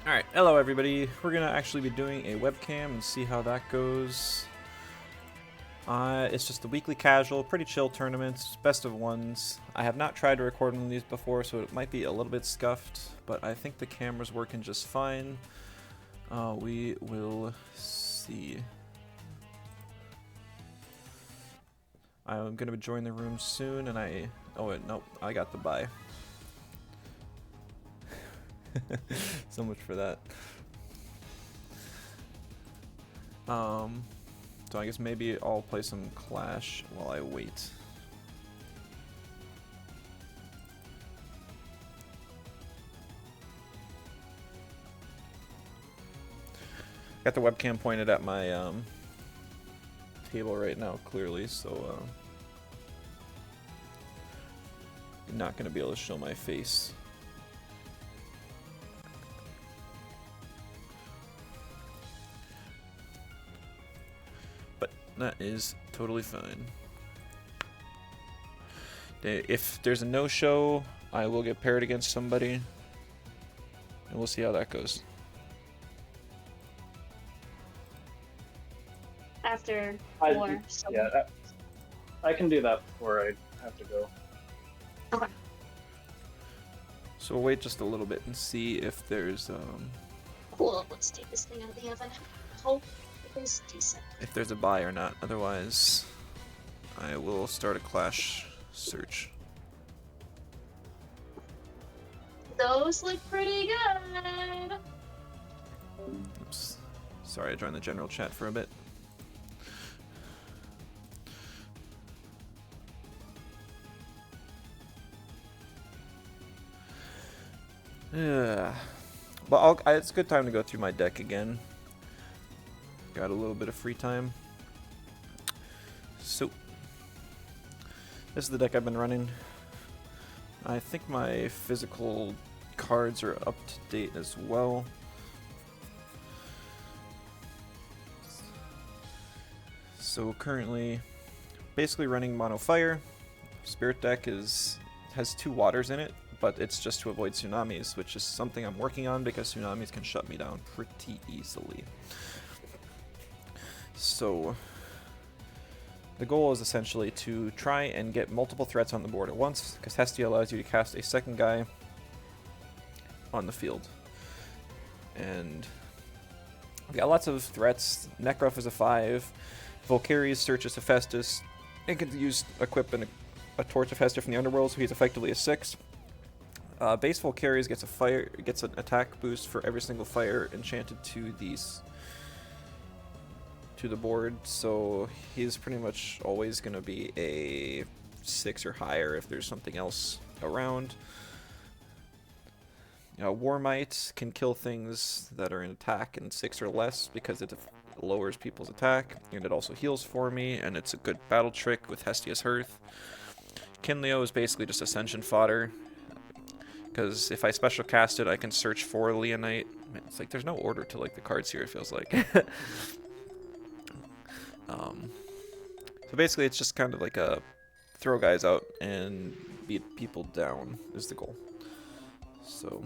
Alright, hello everybody. We're gonna actually be doing a webcam and see how that goes. It's just a weekly casual, pretty chill tournaments, best of ones. I have not tried to record one of these before, so it might be a little bit scuffed, but I think the camera's working just fine. We will see. I'm gonna join the room soon, and oh wait, nope, I got the bye. So much for that. So I guess maybe I'll play some Clash while I wait. Got the webcam pointed at my table right now, clearly, so I'm not gonna be able to show my face. That is totally fine. If there's a no-show, I will get paired against somebody, and we'll see how that goes. After 4. So yeah, I can do that before I have to go. Okay. So we'll wait just a little bit and see if there's Cool. Let's take this thing out of the oven. Hope it is decent. if there's a buy or not. Otherwise, I will start a Clash search. Those look pretty good. Oops. Sorry, I joined the general chat for a bit. Yeah. But it's a good time to go through my deck again. Got a little bit of free time. So, this is the deck I've been running. I think my physical cards are up to date as well. So currently, basically running mono fire. Spirit deck has 2 waters in it, but it's just to avoid tsunamis, which is something I'm working on because tsunamis can shut me down pretty easily. So the goal is essentially to try and get multiple threats on the board at once, because Hestia allows you to cast a second guy on the field. And we got lots of threats. Necrof is a 5, Volcari's Search is Hephaestus. It can equip a Torch of Hestia from the Underworld, so he's effectively a 6. Base Volcari's gets an attack boost for every single fire enchanted to the board, so he's pretty much always going to be a 6 or higher if there's something else around. Warmight can kill things that are in attack in 6 or less because it lowers people's attack, and it also heals for me, and it's a good battle trick with Hestia's Hearth. Kinleo is basically just Ascension fodder, because if I special cast it, I can search for Leonite. Man, it's like there's no order to like the cards here, it feels like. So basically it's just kind of like a throw guys out and beat people down is the goal. So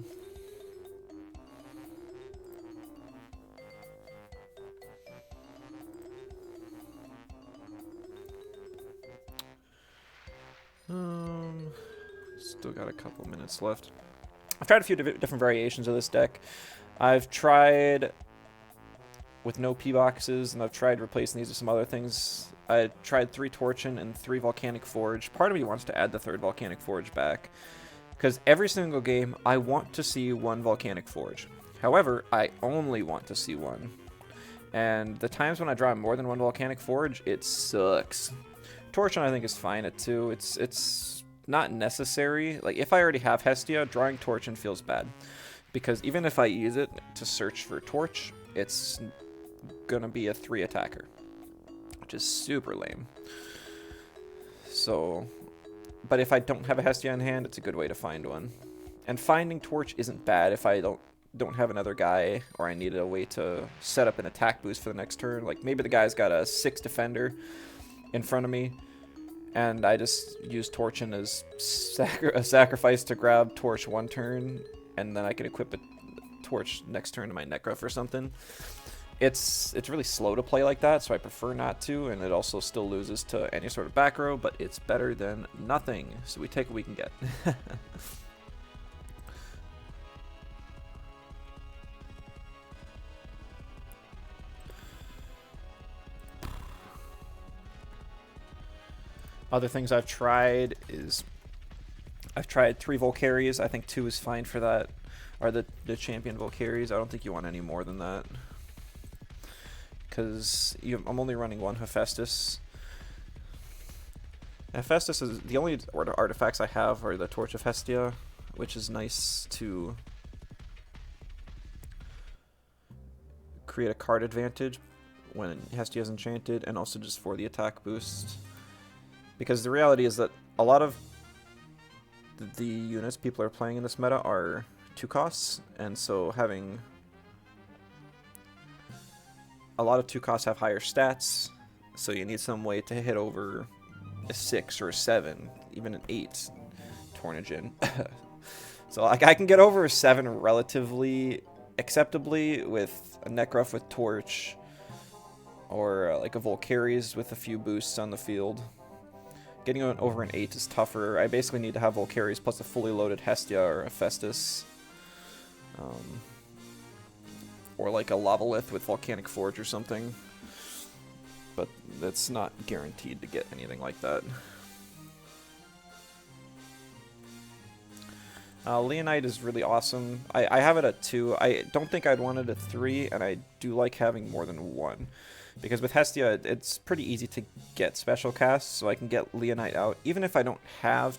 still got a couple minutes left. I've tried a few different variations of this deck. I've tried with no P boxes, and I've tried replacing these with some other things. I tried 3 Torchin and 3 Volcanic Forge. Part of me wants to add the 3rd Volcanic Forge back, because every single game I want to see 1 Volcanic Forge. However, I only want to see 1. And the times when I draw more than 1 Volcanic Forge, it sucks. Torchin I think is fine at 2. It's not necessary. Like, if I already have Hestia, drawing Torchin feels bad, because even if I use it to search for Torch, it's gonna be a 3 attacker, which is super lame. So, but if I don't have a Hestia in hand, it's a good way to find one. And finding Torch isn't bad if I don't have another guy, or I needed a way to set up an attack boost for the next turn. Like maybe the guy's got a 6 defender in front of me, and I just use Torchin as a sacrifice to grab Torch 1 turn, and then I can equip Torch next turn to my Necrof or something. It's really slow to play like that, so I prefer not to, and it also still loses to any sort of back row, but it's better than nothing, so we take what we can get. Other things I've tried is I've tried 3 Volcaries. I think 2 is fine for that. Or the champion Volcaries. I don't think you want any more than that. Because I'm only running 1 Hephaestus. Hephaestus is the only artifacts I have are the Torch of Hestia, which is nice to create a card advantage when Hestia is enchanted, and also just for the attack boost. Because the reality is that a lot of the units people are playing in this meta are 2 costs, and so having a lot of 2 costs have higher stats, so you need some way to hit over a 6 or a 7, even an 8 Tornigen. So like, I can get over a 7 relatively acceptably with a Necrof with Torch, or like a Volcaries with a few boosts on the field. Getting over an 8 is tougher. I basically need to have Volcaries plus a fully loaded Hestia or a Festus. Or like a Lavalith with Volcanic Forge or something. But that's not guaranteed to get anything like that. Leonite is really awesome. I have it at 2. I don't think I'd want it at 3, and I do like having more than 1. Because with Hestia, it's pretty easy to get special casts, so I can get Leonite out. Even if I don't have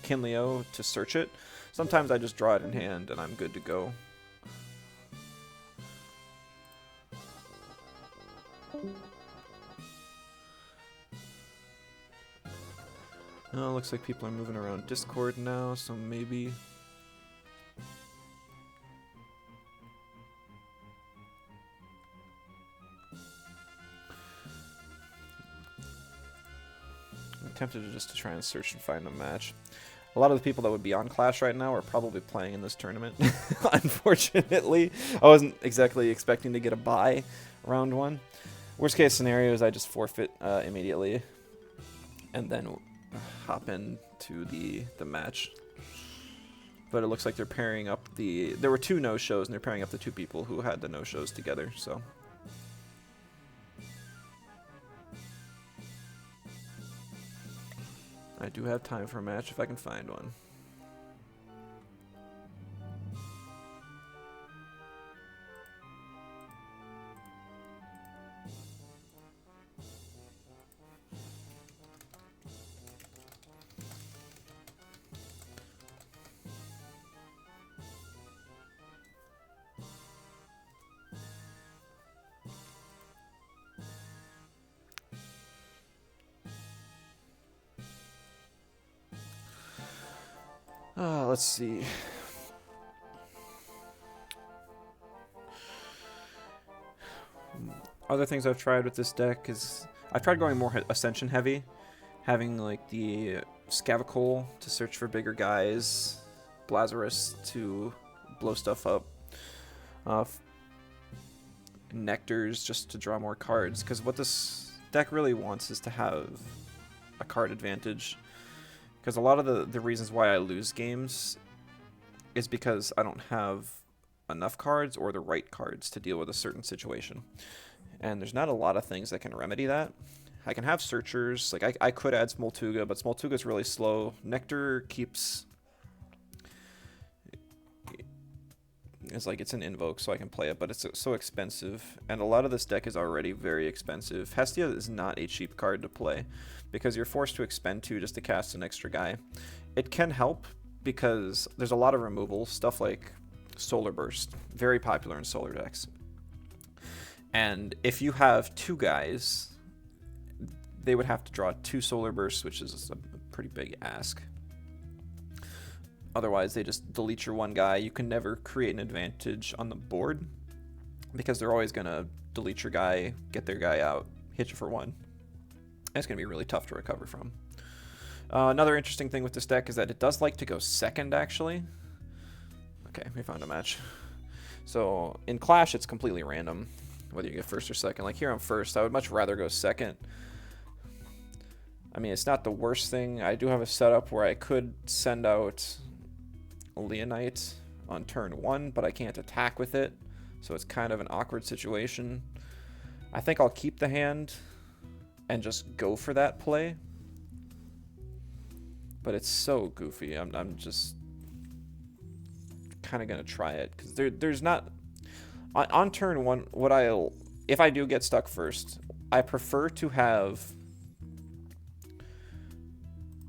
Kinleo to search it, sometimes I just draw it in hand and I'm good to go. Oh, looks like people are moving around Discord now, so maybe... I'm tempted to try and search and find a match. A lot of the people that would be on Clash right now are probably playing in this tournament. Unfortunately, I wasn't exactly expecting to get a bye round 1. Worst case scenario is I just forfeit immediately, and then hop into the match. But it looks like they're pairing up the... There were 2 no-shows, and they're pairing up the 2 people who had the no-shows together, so... I do have time for a match if I can find one. Let's see. Other things I've tried with this deck is I've tried going more Ascension heavy, having like the Scavacole to search for bigger guys, Blazarus to blow stuff up, Nectars just to draw more cards, because what this deck really wants is to have a card advantage. Because a lot of the reasons why I lose games is because I don't have enough cards or the right cards to deal with a certain situation. And there's not a lot of things that can remedy that. I can have Searchers. Like I could add Smoltuga, but Smoltuga is really slow. Nectar keeps... It's like it's an invoke, so I can play it, but it's so expensive. And a lot of this deck is already very expensive. Hestia is not a cheap card to play, because you're forced to expend 2 just to cast an extra guy. It can help, because there's a lot of removal, stuff like Solar Burst, very popular in solar decks. And if you have 2 guys, they would have to draw 2 Solar Bursts, which is a pretty big ask. Otherwise, they just delete your 1 guy. You can never create an advantage on the board, because they're always going to delete your guy, get their guy out, hit you for 1. And it's going to be really tough to recover from. Another interesting thing with this deck is that it does like to go second, actually. Okay, we found a match. So in Clash, it's completely random whether you get first or second. Like here I'm first. I would much rather go second. I mean, it's not the worst thing. I do have a setup where I could send out Leonite on turn 1, but I can't attack with it. So it's kind of an awkward situation. I think I'll keep the hand and just go for that play. But it's so goofy. I'm just kind of going to try it. Because there's not... On turn 1, if I do get stuck first, I prefer to have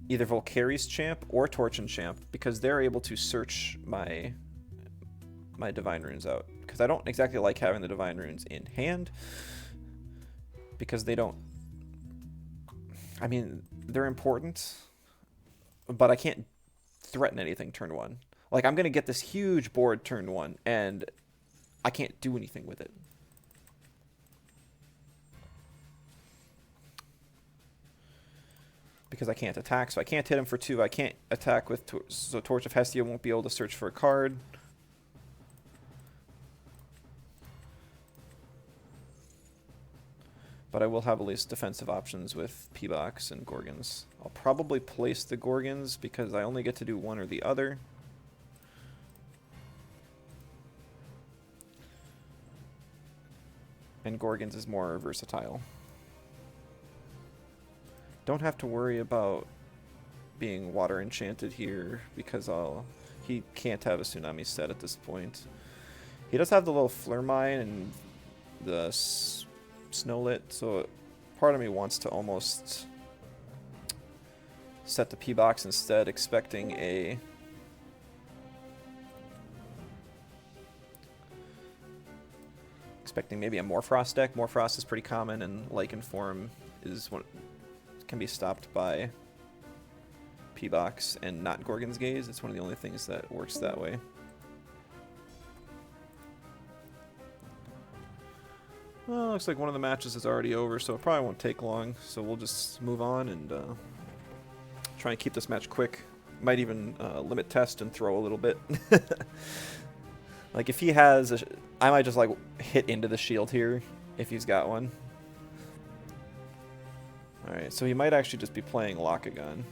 either Volcari's Champ or Torchin Champ, because they're able to search my Divine Runes out. Because I don't exactly like having the Divine Runes in hand, because they don't... I mean, they're important, but I can't threaten anything turn 1. Like, I'm going to get this huge board turn 1, and I can't do anything with it. Because I can't attack, so I can't hit him for 2. I can't attack with... So Torch of Hestia won't be able to search for a card. But I will have at least defensive options with P-Box and Gorgons. I'll probably place the Gorgons because I only get to do one or the other. And Gorgons is more versatile. Don't have to worry about being water enchanted here because he can't have a Tsunami set at this point. He does have the little Flare Mine and the Snowlit, so part of me wants to almost set the P-Box instead, expecting maybe a Morfrost deck. Morfrost is pretty common, and Lycan form is one can be stopped by P-Box and not Gorgon's Gaze. It's one of the only things that works that way. Well, looks like one of the matches is already over, so it probably won't take long. So we'll just move on and try and keep this match quick. Might even limit test and throw a little bit. Like if he has, I might just like hit into the shield here if he's got one. All right, so he might actually just be playing Lockagon.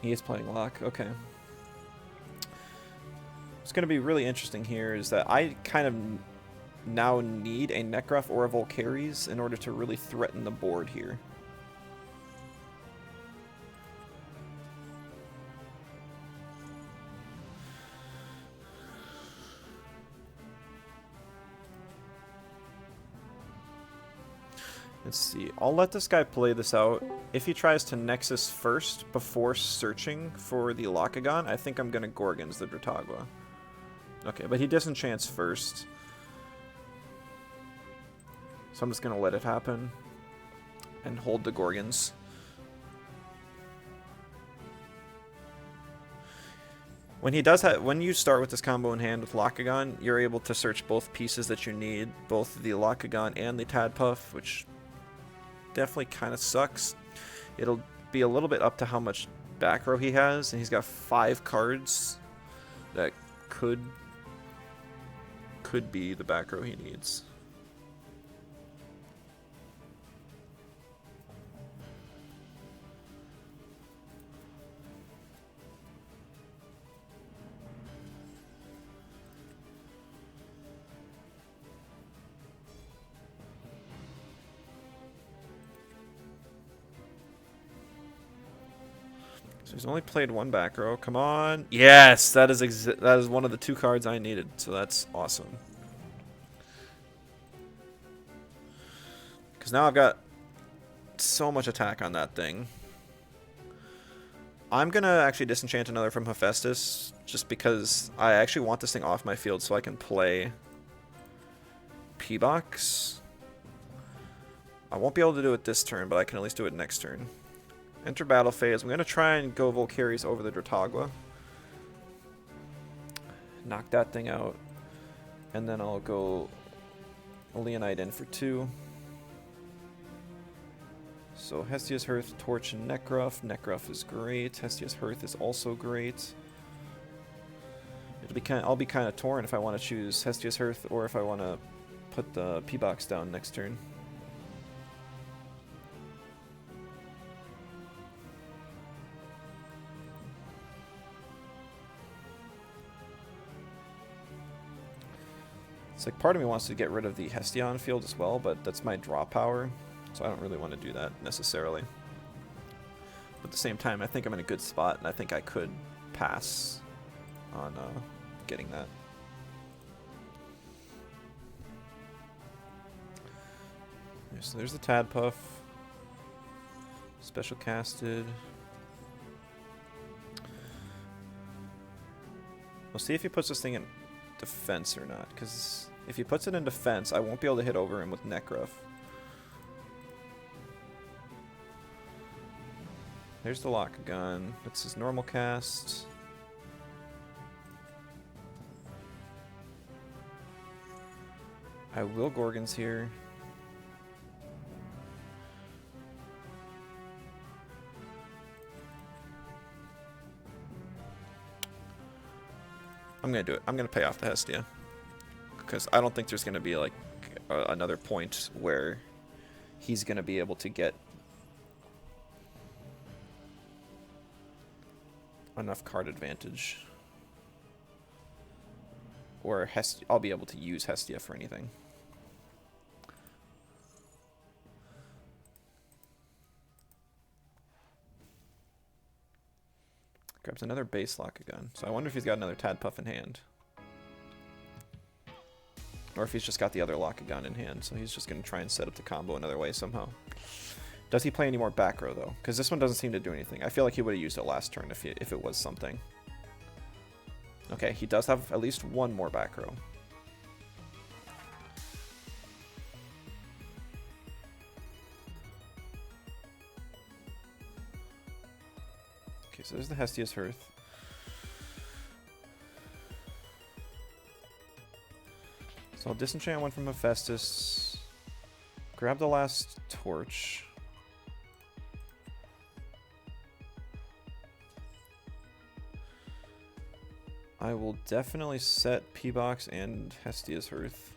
He is playing Lock, okay. What's going to be really interesting here is that I kind of now need a Nekroth or a Volcari's in order to really threaten the board here. Let's see. I'll let this guy play this out. If he tries to Nexus first before searching for the Lockagon, I think I'm going to Gorgons the Dratagua. Okay, but he disenchants first. So I'm just going to let it happen and hold the Gorgons. When you start with this combo in hand with Lockagon, you're able to search both pieces that you need, both the Lockagon and the Tadpuff, which definitely kind of sucks. It'll be a little bit up to how much back row he has, and he's got 5 cards that could be the back row he needs. So he's only played 1 back row. Come on. Yes, that is one of the 2 cards I needed. So that's awesome. Because now I've got so much attack on that thing. I'm going to actually disenchant another from Hephaestus just because I actually want this thing off my field so I can play P-Box. I won't be able to do it this turn, but I can at least do it next turn. Enter battle phase. I'm going to try and go Volcari's over the Dratagua. knock that thing out, and then I'll go Leonite in for 2. So Hestia's Hearth, Torch, and Nekruff. Nekruff is great. Hestia's Hearth is also great. I'll be kind of torn if I want to choose Hestia's Hearth or if I want to put the P-Box down next turn. It's like part of me wants to get rid of the Hestia on field as well, but that's my draw power, so I don't really want to do that necessarily. But at the same time, I think I'm in a good spot, and I think I could pass on getting that. Okay, so there's the Tadpuff. Special casted. We'll see if he puts this thing in defense or not, because if he puts it in defense, I won't be able to hit over him with Nekruff. There's the Lock-A-Gun. That's his normal cast. I will Gorgons here. I'm gonna do it. I'm gonna pay off the Hestia, because I don't think there's gonna be like another point where he's gonna be able to get enough card advantage, or I'll be able to use Hestia for anything. Grabs another base Lock-A-Gun. So I wonder if he's got another Tadpuff in hand. Or if he's just got the other Lock-A-Gun in hand. So he's just going to try and set up the combo another way somehow. Does he play any more back row, though? Because this one doesn't seem to do anything. I feel like he would have used it last turn if it was something. Okay, he does have at least one more back row. Okay, so there's the Hestia's Hearth. So I'll disenchant one from Hephaestus. Grab the last torch. I will definitely set P-Box and Hestia's Hearth.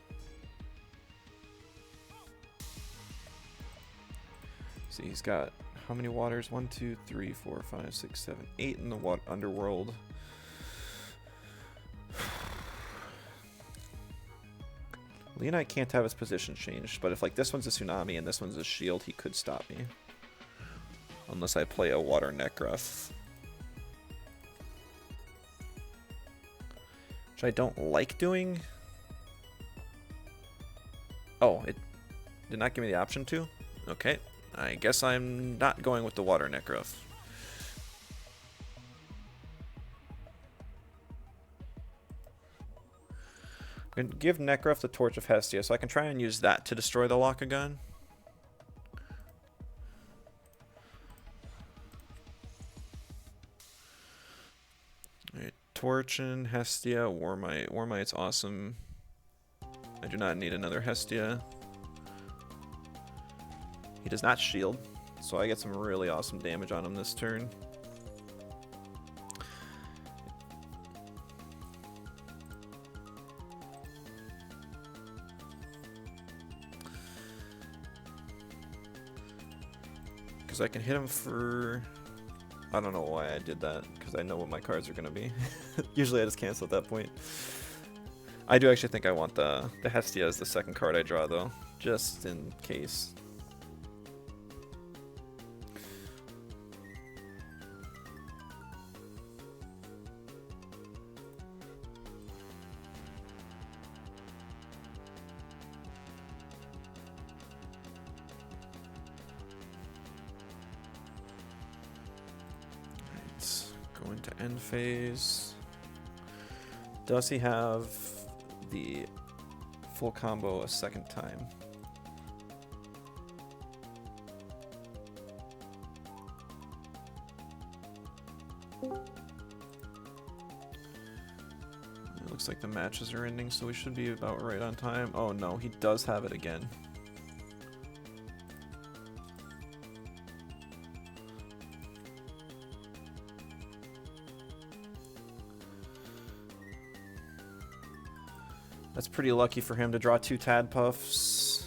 See, he's got how many waters? 1, 2, 3, 4, 5, 6, 7, 8 in the underworld. Leonite can't have his position changed, but if like this one's a Tsunami and this one's a Shield, he could stop me. Unless I play a Water Nekruff. Which I don't like doing. Oh, it did not give me the option to? Okay, I guess I'm not going with the Water Nekruff. I'm going to give Nekruff the Torch of Hestia, so I can try and use that to destroy the Lock-A-Gun. Alright, Torch and Hestia, Warmite. Warmite's awesome. I do not need another Hestia. He does not shield, so I get some really awesome damage on him this turn. Because I can hit him for... I don't know why I did that, because I know what my cards are going to be. Usually I just cancel at that point. I do actually think I want the Hestia as the second card I draw, though, just in case. Going to end phase. Does he have the full combo a second time? It looks looks like the matches are ending, so we should be about right on time. Oh no, he does have it again. That's pretty lucky for him to draw 2 Tad Puffs.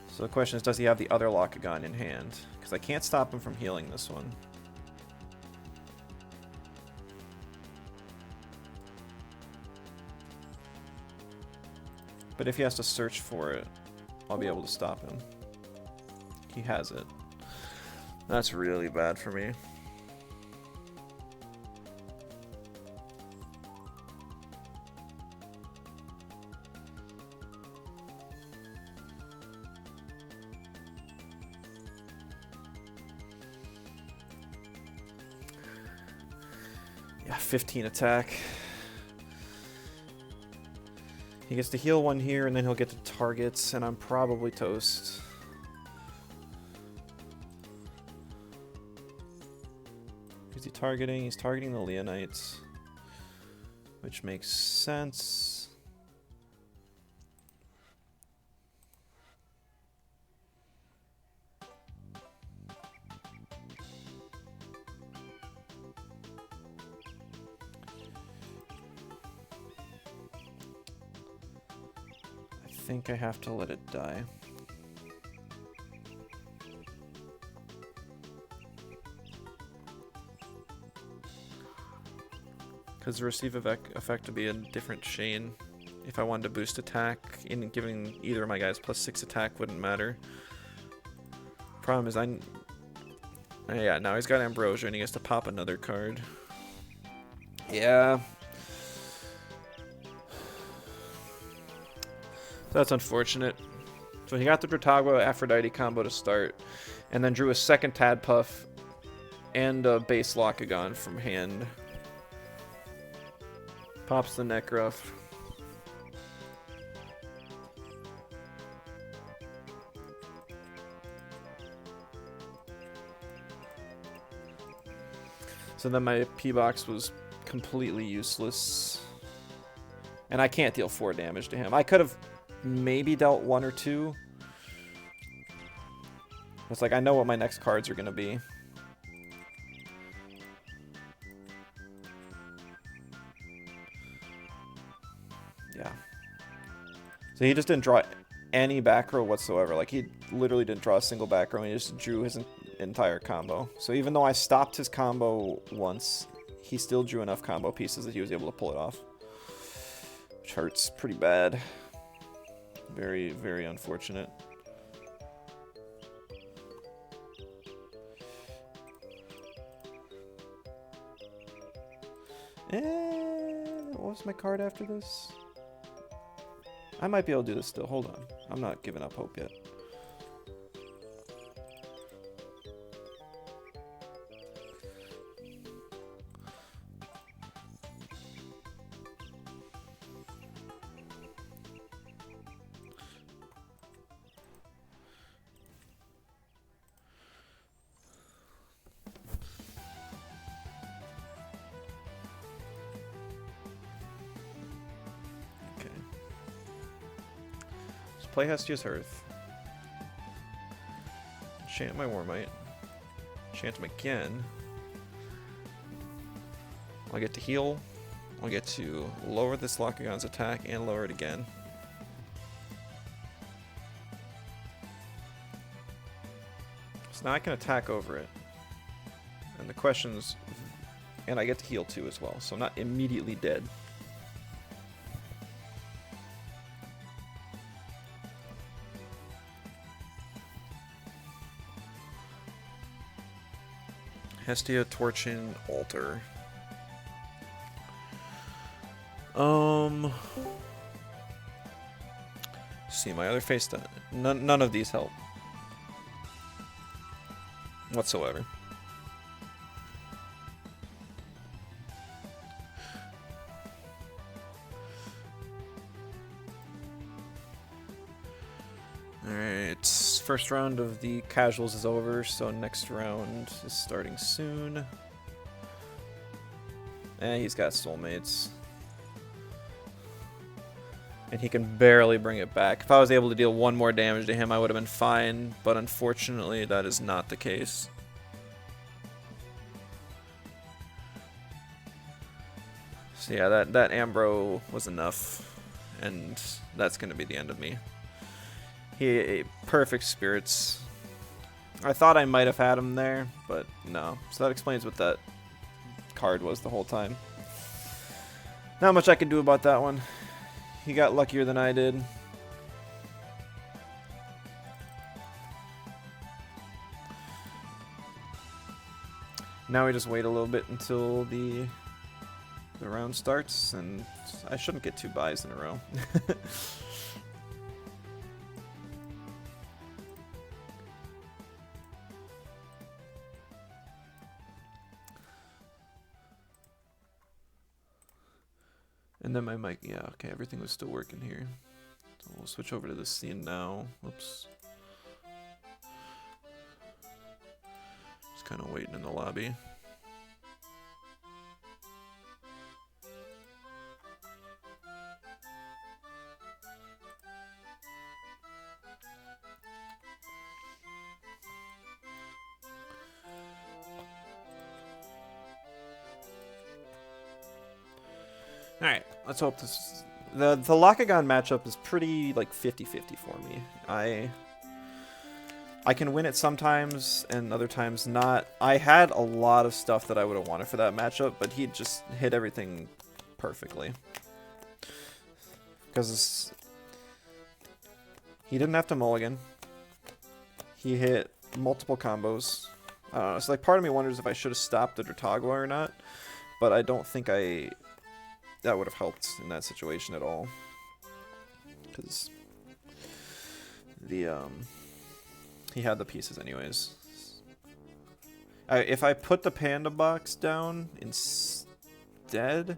So the question is, does he have the other Locagon in hand? Because I can't stop him from healing this one. But if he has to search for it, I'll be able to stop him. He has it. That's really bad for me. Yeah, 15 attack. He gets to heal 1 here, and then he'll get to targets, and I'm probably toast. Who's he targeting? He's targeting the Leonites, which makes sense. I think I have to let it die. Because the receive effect would be a different chain. If I wanted to boost attack, in giving either of my guys +6 attack wouldn't matter. Problem is, yeah, now he's got Ambrosia and he has to pop another card. Yeah. So that's unfortunate. So he got the Drotagwa Aphrodite combo to start, and then drew a second Tad Puff and a base Locagon from hand. Pops the Necruff. So then my P-Box was completely useless. And I can't deal 4 damage to him. I could have maybe dealt 1 or 2. It's like I know what my next cards are going to be. Yeah. So he just didn't draw any back row whatsoever. Like, he literally didn't draw a single back row. He just drew his entire combo. So even though I stopped his combo once, he still drew enough combo pieces that he was able to pull it off. Which hurts pretty bad. Very, very unfortunate. And what was my card after this? I might be able to do this still. Hold on. I'm not giving up hope yet. Play Hestia's Hearth. Enchant my Warmite. Enchant him again. I'll get to heal. I'll get to lower this Locagon's attack and lower it again. So now I can attack over it. And the question's... And I get to heal too as well, so I'm not immediately dead. Hestia, Torchin, Altar. See, my other face, none of these help. Whatsoever. Alright, first round of the casuals is over, so next round is starting soon. And he's got soulmates. And he can barely bring it back. If I was able to deal 1 more damage to him, I would have been fine, but unfortunately that is not the case. So yeah, that Ambro was enough, and that's going to be the end of me. He perfect spirits. I thought I might have had him there, but no. So that explains what that card was the whole time. Not much I could do about that one. He got luckier than I did. Now we just wait a little bit until the round starts, and I shouldn't get 2 buys in a row. And then my mic, yeah, okay, everything was still working here. So we'll switch over to this scene now. Whoops. Just kind of waiting in the lobby. Alright, let's hope this... The Lakagon matchup is pretty, like, 50-50 for me. I can win it sometimes, and other times not. I had a lot of stuff that I would have wanted for that matchup, but he just hit everything perfectly. Because he didn't have to mulligan. He hit multiple combos. I don't know, it's like part of me wonders if I should have stopped the Dratagua or not, but I don't think that would have helped in that situation at all, because he had the pieces anyways. If I put the panda box down instead,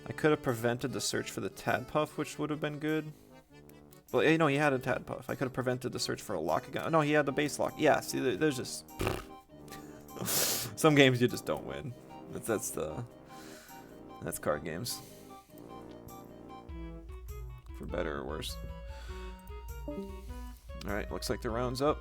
I could have prevented the search for the Tadpuff, which would have been good. Well, you know, he had a Tadpuff. I could have prevented the search for a Lakagon. No, he had the base lock. Yeah, see, there's just some games you just don't win. That's card games. For better or worse. Alright, looks like the round's up.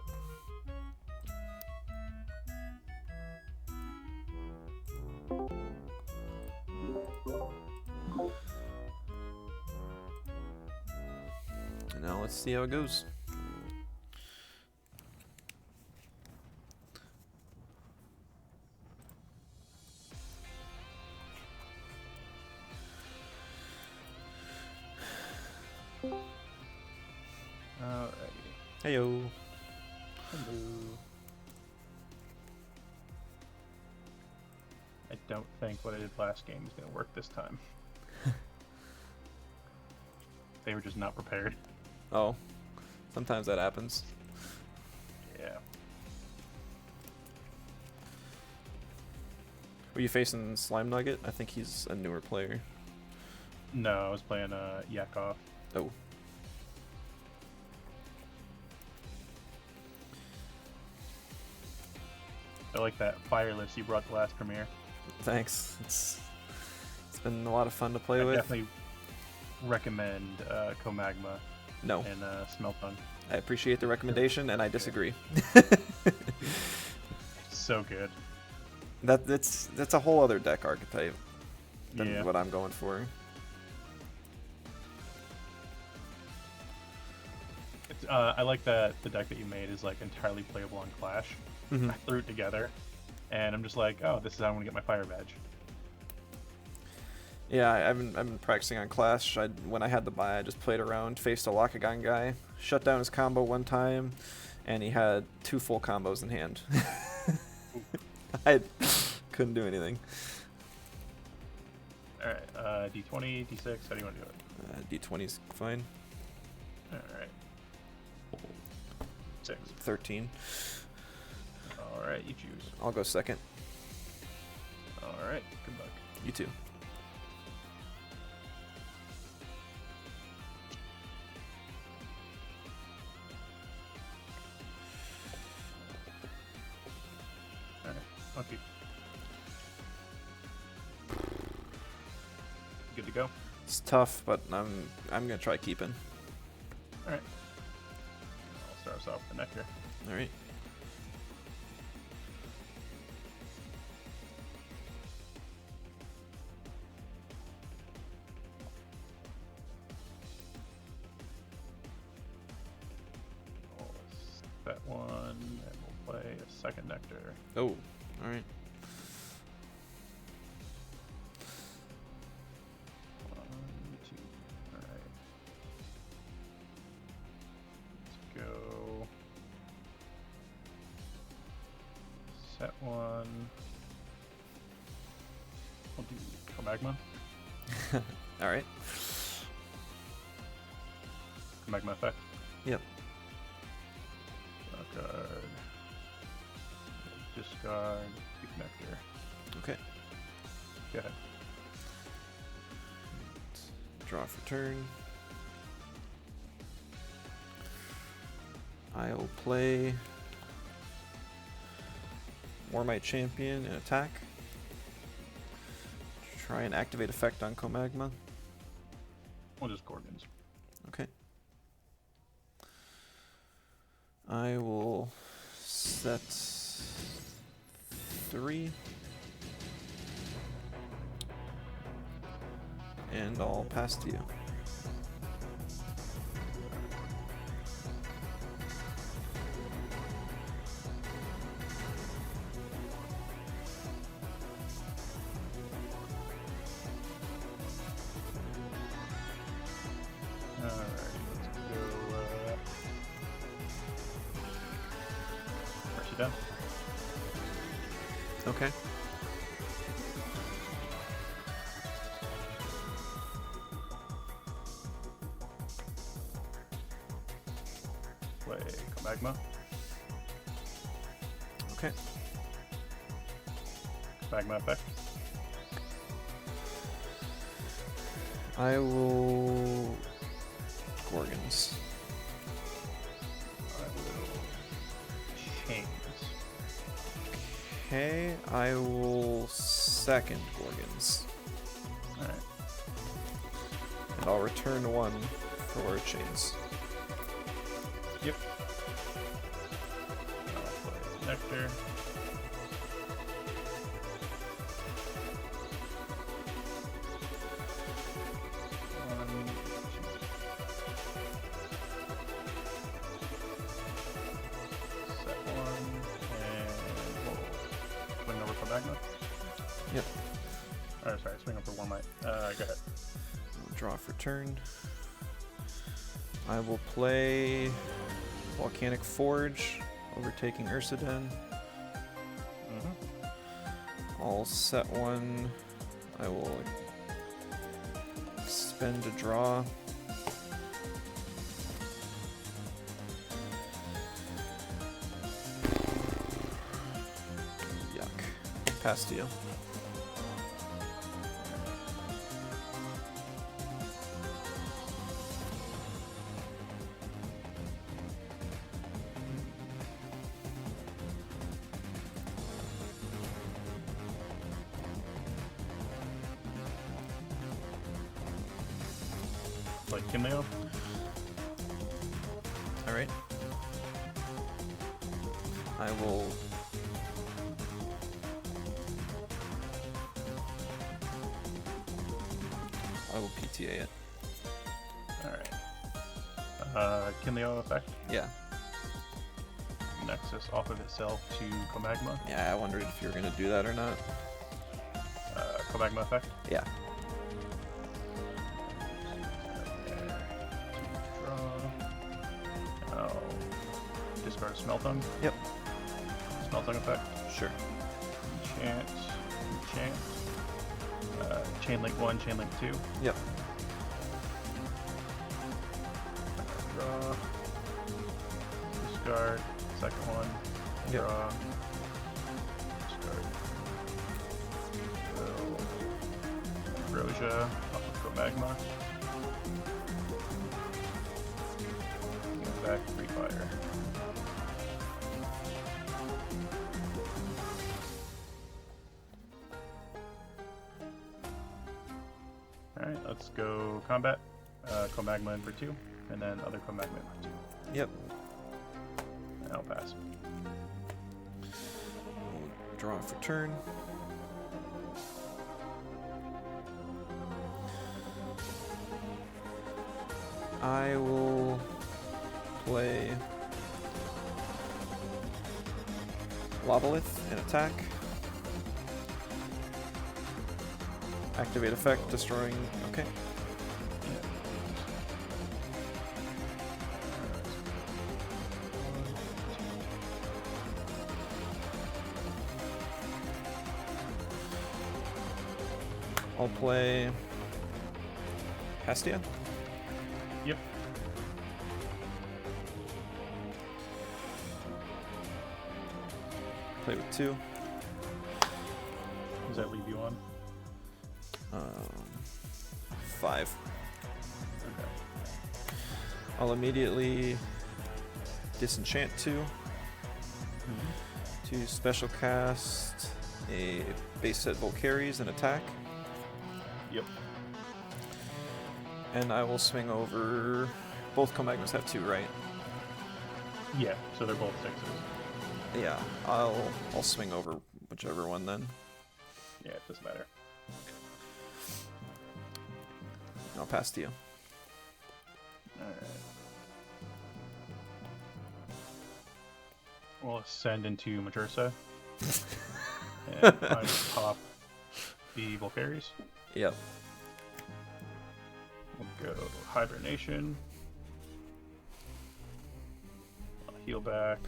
And now let's see how it goes. Alrighty. Heyo. Hello. I don't think what I did last game is going to work this time. They were just not prepared. Oh, sometimes that happens. Yeah. Were you facing Slime Nugget? I think he's a newer player. No, I was playing Yakov. Oh. I like that Fireless you brought the last premiere. Thanks. It's been a lot of fun to play I with. definitely recommend Comagma No, and Smeltung. I appreciate the recommendation, and I disagree. So good. That's a whole other deck archetype than Yeah. what I'm going for. I like that the deck that you made is like entirely playable on Clash. Mhm. I threw it together, and I'm just like, oh, this is how I'm gonna get my fire badge. Yeah, I've been practicing on Clash. When I had the buy, I just played around, faced a Lakagon guy, shut down his combo one time, and he had 2 full combos in hand. I couldn't do anything. All right, D20, D6. How do you want to do it? D20's fine. All right. 6. 13. All right, you choose. I'll go second. All right, good luck. You too. Okay. Good to go. It's tough, but I'm gonna try keeping. Alright. I'll start us off with the nectar. All right. We'll set one, and we'll play a second nectar. Oh, all right. One, two. Alright. Let's go. Set one. We'll do Comagma. All right. Comagma effect. Yep. Draw card. Discard. Keep nectar. Okay. Go ahead. Draw for turn. I'll play Warmite Champion and attack. Try and activate effect on Comagma. We'll just Gorgons. Okay. I will set 3. And I'll pass to you. Alright, let's go. Mercy down. Okay. Play Comagma. Okay. Comagma effect. I will Gorgons. I will chains. Okay, I will second Gorgons. Alright. And I'll return 1 for chains. Yep. I'll play Nectar. One, set one, and we'll swing over for Magma. Yep. Or sorry, swing over for Warmite. Go ahead. I'll draw for turn. I will play Volcanic Forge, overtaking Ursaden. Mm-hmm. I'll set 1. I will spend a draw. Yuck. Pass to you. Like Kimleo. Alright. I will PTA it. Alright. Kimleo effect. Yeah. Nexus off of itself to Comagma. Yeah, I wondered if you were gonna do that or not. Comagma effect. Yeah. Draw. Oh. Discard Smeltung. Yep. Smeltung effect. Sure. Enchant. Enchant. Chainlink 1, Chainlink 2. Yep. Draw. Discard. Second one. Yep. Draw. Discard. Ambrosia off of Magma. And back, free fire. Alright, let's go combat. Comagma in for 2, and then other Comagma in for 2. Yep. And I'll pass. We'll draw for turn. I will play Lavalith and attack. Activate effect, destroying. Okay. I'll play Hestia. Yep. Play with 2. Does that leave you on? 5. Okay. I'll immediately disenchant 2 to special cast a base set Volcaries and attack. Yep. And I will swing over. Both Comagmas have 2, right? Yeah, so they're both 6s. Yeah, I'll swing over whichever one then. Yeah, it doesn't matter. I'll pass to you. Alright. We'll ascend into Majursa. And I will pop the Volcaries. Yep. We'll go Hibernation. I'll heal back.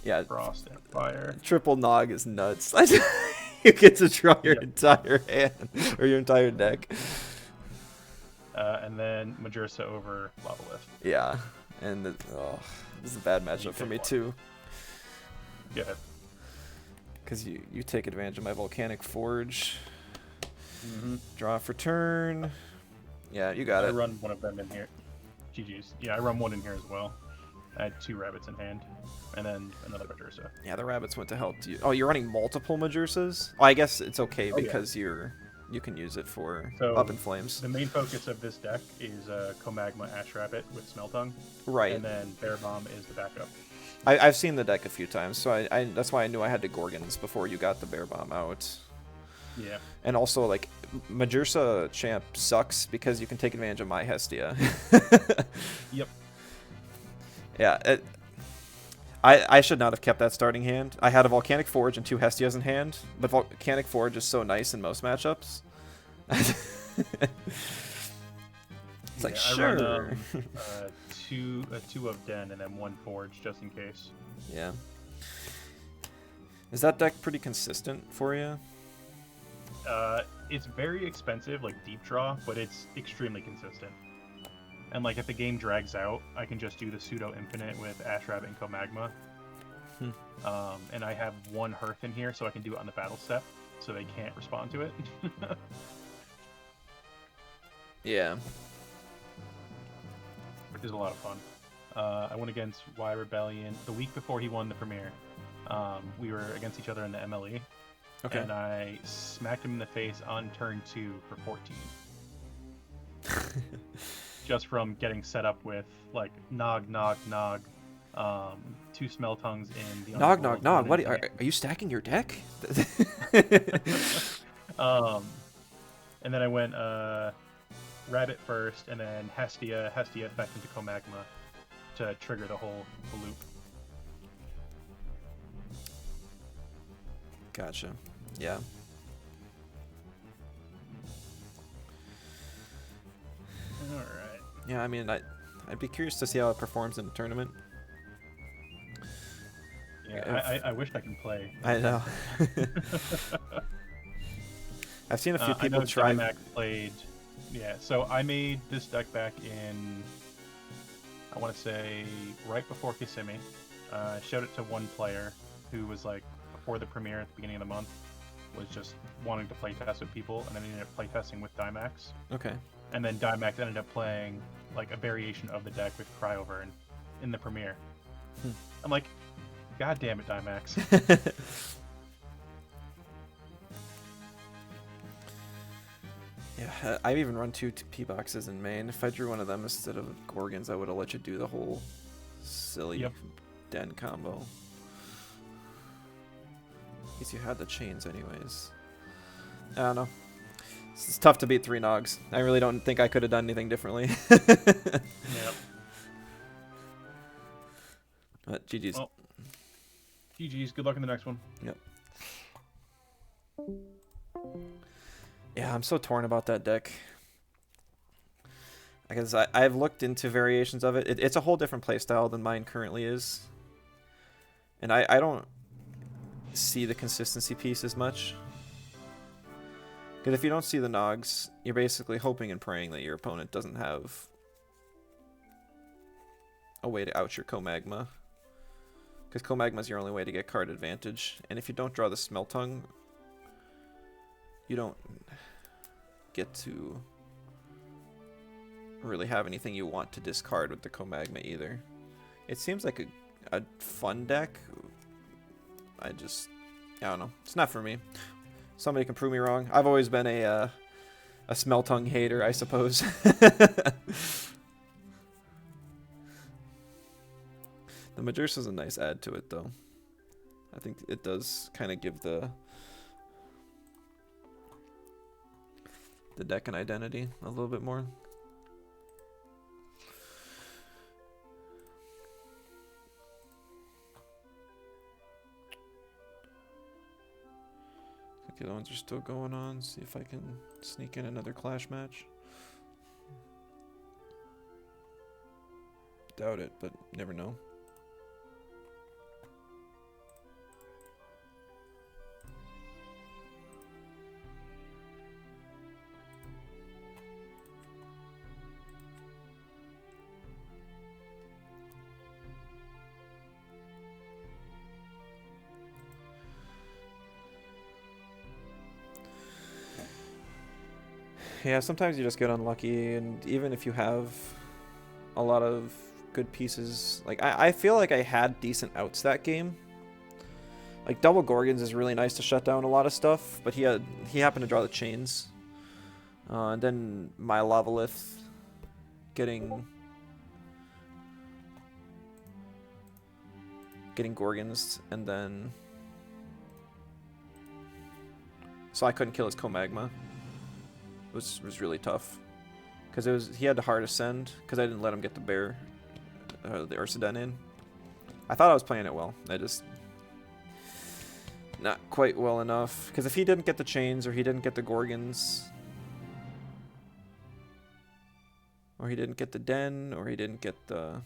Yeah. Frost and Fire. Triple Nog is nuts. You get to draw your Yep. entire hand or your entire deck. And then Majursa over Lavalith. Yeah, and this is a bad matchup for me too. Yeah. Because you take advantage of my Volcanic Forge. Mm-hmm. Draw for turn. Yeah, you got I it. run one of them in here. GG's. Yeah, I run one in here as well. I had 2 rabbits in hand. And then another Majursa. Yeah, the rabbits went to help you. Oh, you're running multiple Majursas? Oh, I guess it's okay Oh, yeah. because you can use it for So, Up in Flames. The main focus of this deck is Comagma Ash Rabbit with Smeltung. Right. And then Bear Bomb is the backup. I've seen the deck a few times, so I that's why I knew I had the Gorgons before you got the Bear Bomb out. Yeah. And also, like, Majursa Champ sucks because you can take advantage of my Hestia. Yep. Yeah, I should not have kept that starting hand. I had a Volcanic Forge and 2 Hestias in hand, but Volcanic Forge is so nice in most matchups. It's like, Yeah, sure. I run two of Den and then 1 Forge just in case. Yeah. Is that deck pretty consistent for you? It's very expensive, like deep draw, but it's extremely consistent. And like if the game drags out, I can just do the pseudo infinite with Ash Rabbit and Comagma. And I have 1 Hearth in here, so I can do it on the battle step, so they can't respond to it. Yeah. Which is a lot of fun. I went against Y Rebellion the week before he won the premiere. We were against each other in the MLE. Okay. And I smacked him in the face on turn 2 for 14. Just from getting set up with like Nog, 2 Smell Tongues in the Nog, Underworld, Nog. one What in are you stacking your deck? And then I went Rabbit first, and then Hestia effect into Comagma to trigger the whole loop. Gotcha. Yeah. All right. Yeah, I mean, I'd be curious to see how it performs in the tournament. Yeah, I wish I could play. I know. I've seen a few I people know try. Dymac played. Yeah, so I made this deck back in, I want to say, right before Kissimmee. I showed it to one player who was like, before the premiere at the beginning of the month, was just wanting to play test with people, and then ended up play testing with Dymax. Okay. And then Dymax ended up playing like a variation of the deck with Cryover in the premiere. I'm like, God damn it, Dymax. Yeah, I've even run 2 P boxes in main. If I drew one of them instead of Gorgons, I would have let you do the whole silly Yep. den combo. At least you had the chains anyways. I don't know. It's tough to beat 3 Nogs. I really don't think I could have done anything differently. Yep. But GG's. Well, GG's. Good luck in the next one. Yep. Yeah, I'm so torn about that deck. Because I've looked into variations of it. It's a whole different playstyle than mine currently is. And I don't see the consistency piece as much. Because if you don't see the Nogs, you're basically hoping and praying that your opponent doesn't have a way to out your Comagma. Because Comagma is your only way to get card advantage. And if you don't draw the Smeltung, you don't get to really have anything you want to discard with the Comagma either. It seems like a fun deck. I don't know. It's not for me. Somebody can prove me wrong. I've always been a Smeltung hater, I suppose. The Majursa's a nice add to it, though. I think it does kind of give the deck an identity a little bit more. Okay, the other ones are still going on. See if I can sneak in another clash match. Doubt it, but never know. Yeah, sometimes you just get unlucky, and even if you have a lot of good pieces, like I feel like I had decent outs that game. Like double Gorgons is really nice to shut down a lot of stuff, but he happened to draw the chains, and then my Lavalith getting Gorgons, and then so I couldn't kill his Comagma. Was really tough because he had to hard ascend because I didn't let him get the bear, the Ursaden in. I thought I was playing it well. I just not quite well enough because if he didn't get the chains or he didn't get the Gorgons or he didn't get the den or he didn't get the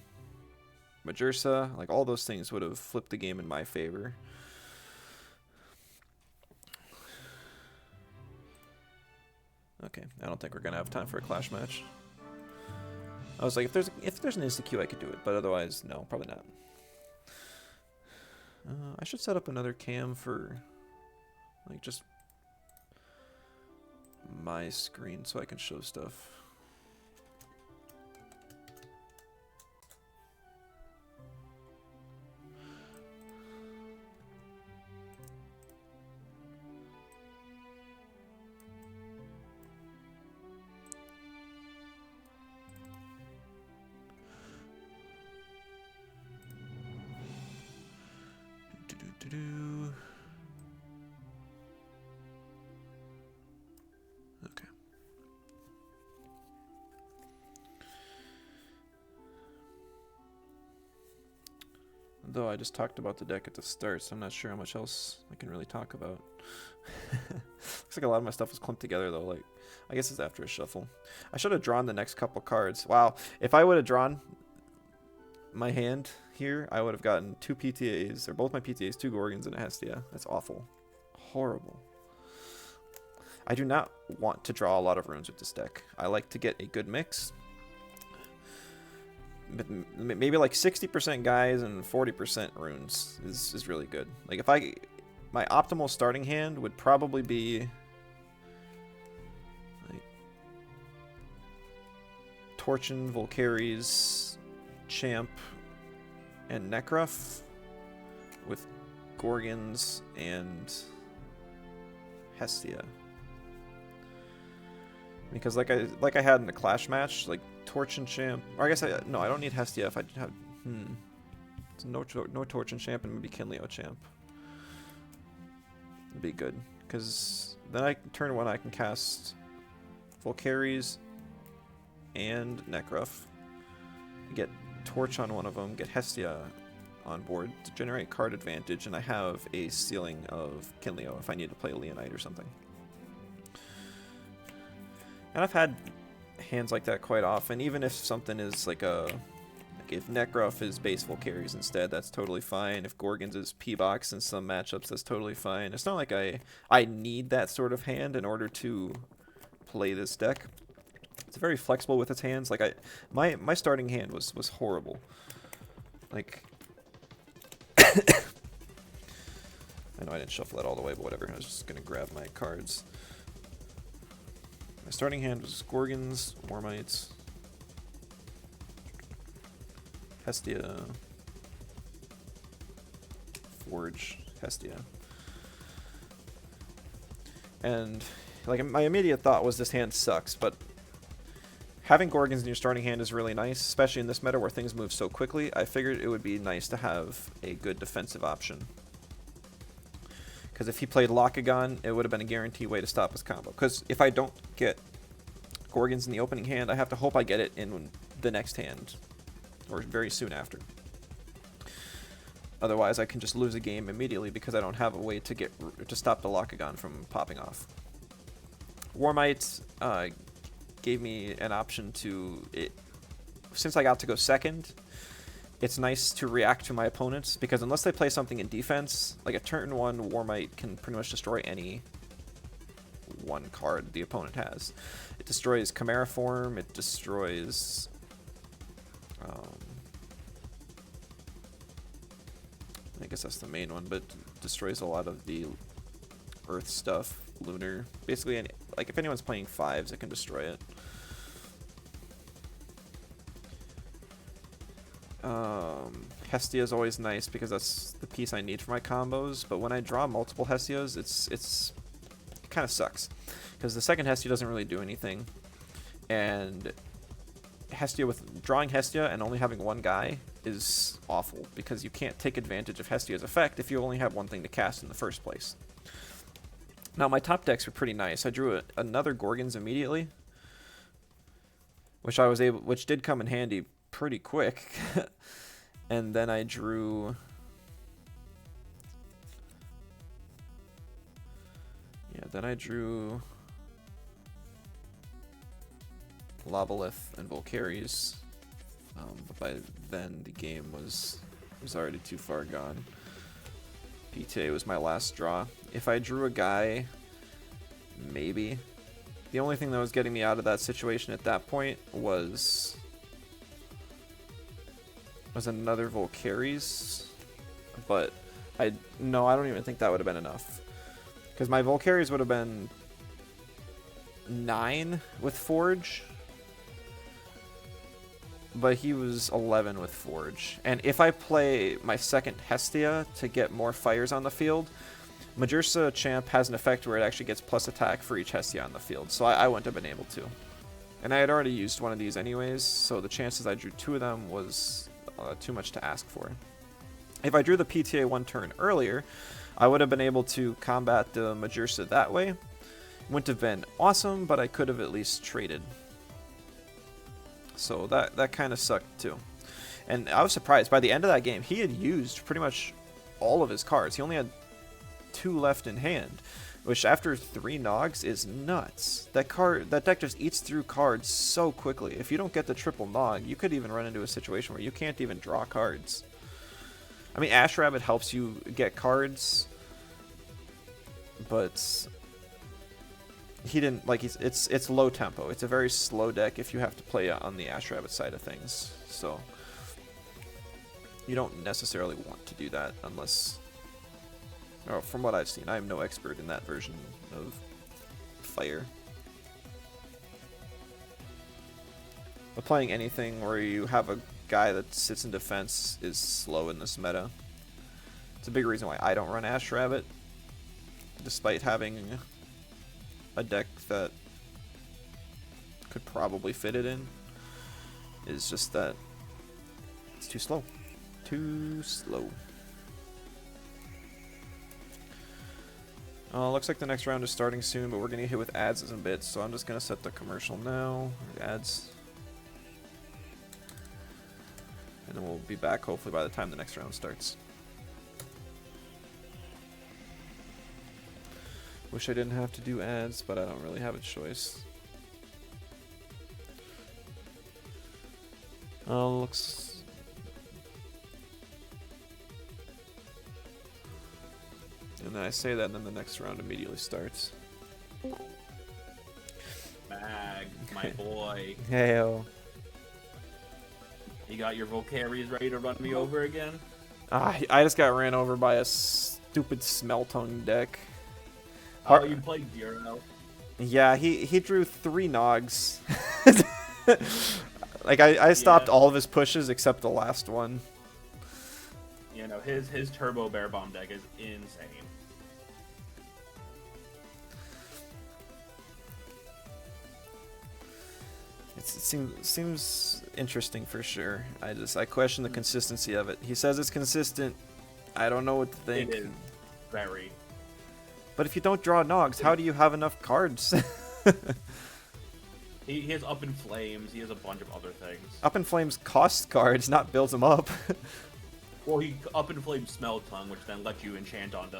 Majursa, like all those things would have flipped the game in my favor. Okay, I don't think we're gonna have time for a clash match. I was like, if there's an insta queue, I could do it, but otherwise, no, probably not. I should set up another cam for, like, just my screen so I can show stuff. Okay. Though I just talked about the deck at the start, so I'm not sure how much else I can really talk about. Looks like a lot of my stuff was clumped together though, like I guess it's after a shuffle. I should have drawn the next couple cards. Wow, if I would have drawn my hand here, I would have gotten 2 PTAs, or both my PTAs, 2 Gorgons, and a Hestia. That's awful. Horrible. I do not want to draw a lot of runes with this deck. I like to get a good mix. Maybe like 60% guys and 40% runes is really good. Like my optimal starting hand would probably be like Torchin, Volcaries, Champ, and Nekruff with Gorgons and Hestia. Because like I had in the Clash match, like Torch and Champ, or I guess I don't need Hestia if I have so no Torch and Champ and maybe Kinleo Champ. It'd be good because then turn 1 I can cast Volcaries and Nekruff, get Torch on one of them, get Hestia on board to generate card advantage, and I have a ceiling of Kinleo if I need to play Leonite or something. And I've had hands like that quite often, even if something is like if Nekruff is base Volcaries instead, that's totally fine. If Gorgons is P-Box in some matchups, that's totally fine. It's not like I need that sort of hand in order to play this deck. It's very flexible with its hands. Like my starting hand was horrible. Like I know I didn't shuffle that all the way, but whatever. I was just gonna grab my cards. My starting hand was Gorgons, Warmites, Hestia, Forge, Hestia. And like my immediate thought was this hand sucks, but having Gorgons in your starting hand is really nice, especially in this meta where things move so quickly. I figured it would be nice to have a good defensive option. Because if he played Lockagon, it would have been a guaranteed way to stop his combo. Because if I don't get Gorgons in the opening hand, I have to hope I get it in the next hand. Or very soon after. Otherwise, I can just lose a game immediately because I don't have a way to stop the Lockagon from popping off. Warmite gave me an option to... Since I got to go second, it's nice to react to my opponents, because unless they play something in defense, like a turn 1 Warmite can pretty much destroy any one card the opponent has. It destroys Chimera Form, it destroys I guess that's the main one, but destroys a lot of the Earth stuff, Lunar. Basically, like if anyone's playing 5s, it can destroy it. Hestia is always nice because that's the piece I need for my combos, but when I draw multiple Hestias, it kind of sucks. Because the second Hestia doesn't really do anything. And drawing Hestia and only having one guy is awful, because you can't take advantage of Hestia's effect if you only have one thing to cast in the first place. Now my top decks were pretty nice. I drew another Gorgons immediately, which did come in handy pretty quick. And then I drew Lavalith and Volcaries, but by then the game was already too far gone. PTA was my last draw. If I drew a guy, maybe. The only thing that was getting me out of that situation at that point was another Volcaries, but I don't even think that would have been enough, because my Volcaries would have been 9 with Forge, but he was 11 with Forge. And if I play my second Hestia to get more fires on the field, Majursa Champ has an effect where it actually gets plus attack for each Hestia on the field, so I wouldn't have been able to. And I had already used one of these anyways, so the chances I drew 2 of them was too much to ask for. If I drew the PTA 1 turn earlier, I would have been able to combat the Majursa that way. Wouldn't have been awesome, but I could have at least traded. So that kind of sucked too. And I was surprised. By the end of that game, he had used pretty much all of his cards. He only had 2 left in hand, which after 3 Nogs is nuts. That deck just eats through cards so quickly. If you don't get the triple Nog, you could even run into a situation where you can't even draw cards. I mean, Ash Rabbit helps you get cards, but he didn't, like, it's low tempo. It's a very slow deck if you have to play on the Ash Rabbit side of things. So you don't necessarily want to do that unless... Oh, from what I've seen, I am no expert in that version of Fire. But playing anything where you have a guy that sits in defense is slow in this meta. It's a big reason why I don't run Ash Rabbit, despite having a deck that could probably fit it in. It's just that it's too slow. Too slow. Looks like the next round is starting soon, but we're gonna get hit with ads in a bit, so I'm just gonna set the commercial now. Ads. And then we'll be back hopefully by the time the next round starts. Wish I didn't have to do ads, but I don't really have a choice. Looks... And then I say that, and then the next round immediately starts. Mag, my boy. Heyo. You got your Volcaries ready to run me over again? I just got ran over by a stupid smell tongue deck. Oh, you played Zero. Yeah, he drew 3 Nogs. Like, I stopped all of his pushes except the last one. You know, his Turbo Bear Bomb deck is insane. It seems interesting for sure. I question the consistency of it. He says it's consistent. I don't know what to think. It is very. But if you don't draw Nogs, how do you have enough cards? He has Up in Flames. He has a bunch of other things. Up in Flames costs cards, not builds them up. Well, he Up in Flames Smell Tongue, which then lets you enchant onto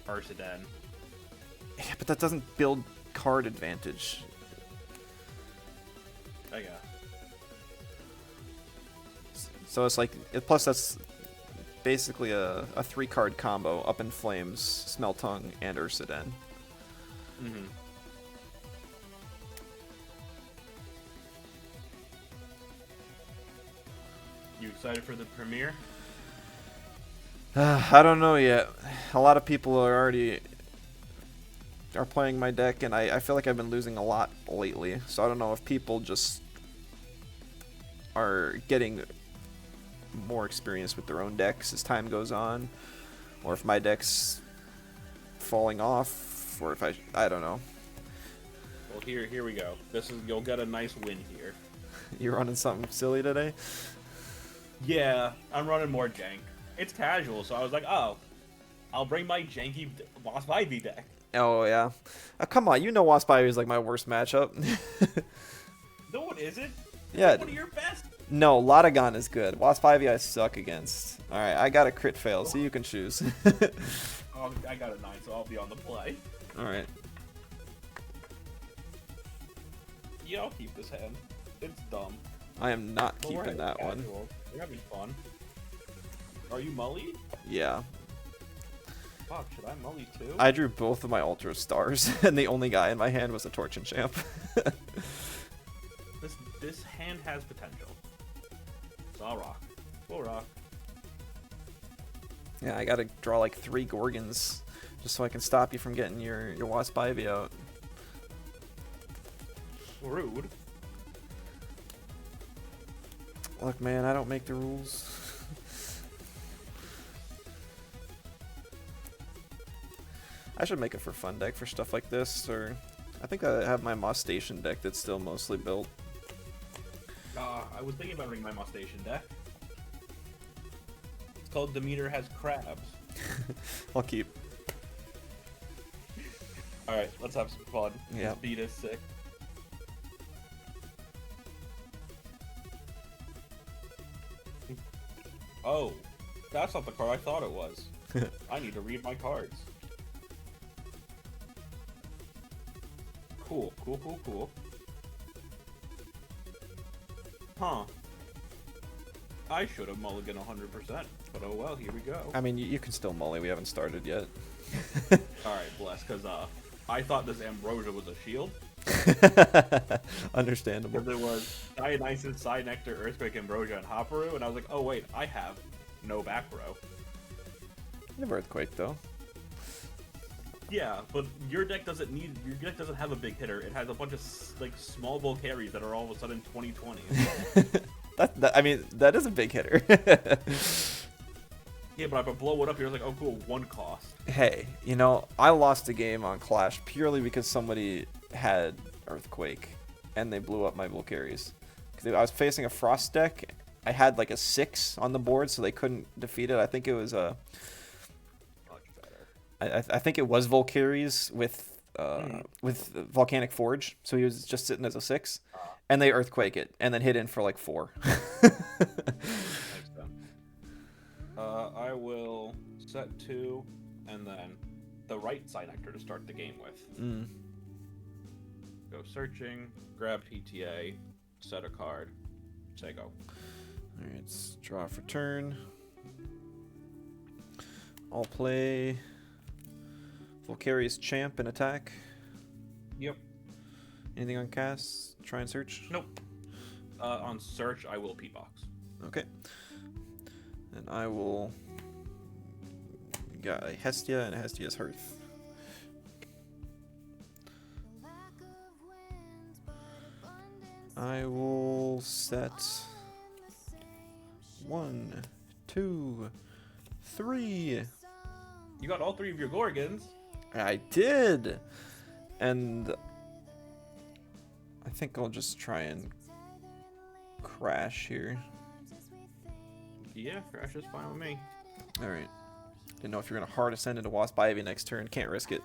Ursaden. Yeah, but that doesn't build card advantage. Oh, yeah. So it's like, plus that's basically a 3-card combo: Up in Flames, Smell Tongue, and Ursaden. Mm-hmm. You excited for the premiere? I don't know yet. A lot of people are playing my deck, and I feel like I've been losing a lot lately. So I don't know if people just are getting more experience with their own decks as time goes on, or if my deck's falling off, or if I don't know. Well, here we go. You'll get a nice win here. You running something silly today? Yeah, I'm running more jank. It's casual, so I was like, oh, I'll bring my janky Wasp Ivy deck. Oh yeah. Come on, you know Wasp Ivy is like my worst matchup. No, it isn't. It's Yeah. like one of your best. No, Lotagon is good. Wasp Ivy I suck against. Alright, I got a crit fail, so you can choose. Oh, I got a 9, so I'll be on the play. Alright. Yeah, I'll keep this hand. It's dumb. I am not But we're keeping having that one. casual. We're having fun. Are you Mully? Yeah. Fuck, should I Mully too? I drew both of my Ultra Stars, and the only guy in my hand was a Torch and Champ. This hand has potential. So I'll rock. We'll rock. Yeah, I gotta draw like 3 Gorgons, just so I can stop you from getting your Wasp Ivy out. Rude. Look, man, I don't make the rules. I should make a for fun deck for stuff like this, or I think I have my Moss Station deck that's still mostly built. I was thinking about bringing my Moss Station deck. It's called Demeter Has Crabs. I'll keep. Alright, let's have some fun. Yeah. This beat is sick. Oh, that's not the card I thought it was. I need to read my cards. Cool, cool, cool, cool. Huh. I should have mulliganed 100%, but oh well, here we go. I mean, you can still mully, we haven't started yet. Alright, bless, because I thought this Ambrosia was a shield. Understandable. Because it was Dionysus, Side Nectar, Earthquake, Ambrosia, and Hopperoo, and I was like, oh wait, I have no back row. You have Earthquake, though. Yeah, but your deck doesn't have a big hitter. It has a bunch of like small Volcaries that are all of a sudden 2020. I mean, that is a big hitter. Yeah, but if I blow it up, you're like, oh cool, 1 cost. Hey, you know, I lost a game on Clash purely because somebody had Earthquake. and they blew up my Volcaries. Because I was facing a Frost deck. I had like a 6 on the board, so they couldn't defeat it. I think it was a. Much better. I think it was Volcaries with Volcanic Forge, so he was just sitting as a 6, and they Earthquake it, and then hit in for like 4. Makes sense. I will set 2, and then the right side nectar to start the game with. Mm. Go searching, grab PTA, set a card, say go. Alright, let's draw for turn. I'll play Volcarius Champ and attack. Yep. Anything on cast? Try and search? Nope. On search, I will P-box. Okay. And I will. Got a Hestia and a Hestia's Hearth. I will set 1, 2, 3. You got all 3 of your Gorgons. I did! And I think I'll just try and crash here. Yeah, crash is fine with me. Alright. Didn't know if you're going to hard ascend into Wasp Ivy next turn. Can't risk it.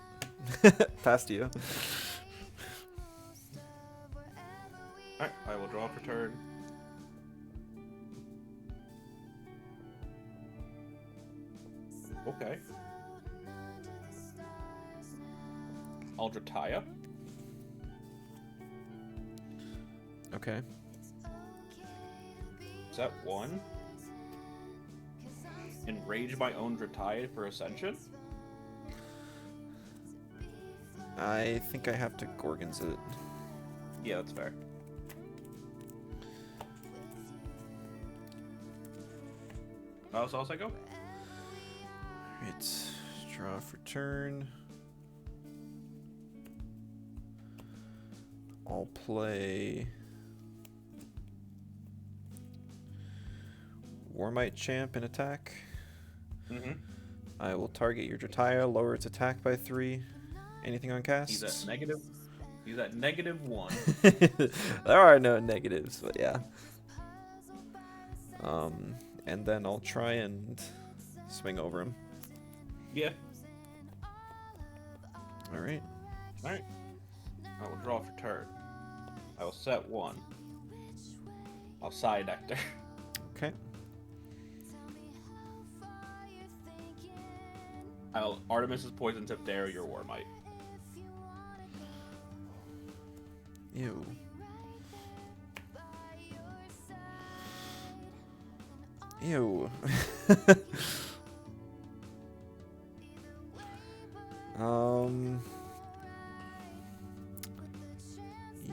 Pass to you. Alright, I will draw for turn. Okay. Aldrataya. Okay. Set 1. Enrage my own Drataya for Ascension. I think I have to Gorgons it. Yeah, that's fair. So else I go? Alright. Draw for turn. I'll play Warmite Champ and attack. Mm-hmm. I will target your Drataya, lower its attack by 3. Anything on cast? He's at negative. He's at -1. There are no negatives, but yeah. And then I'll try and swing over him. Yeah. Alright. Alright. I will draw for turn. I will set 1. I'll Side Nectar. Okay. I'll Artemis's Poison Tip Dare your Warmite. Ew. Ew.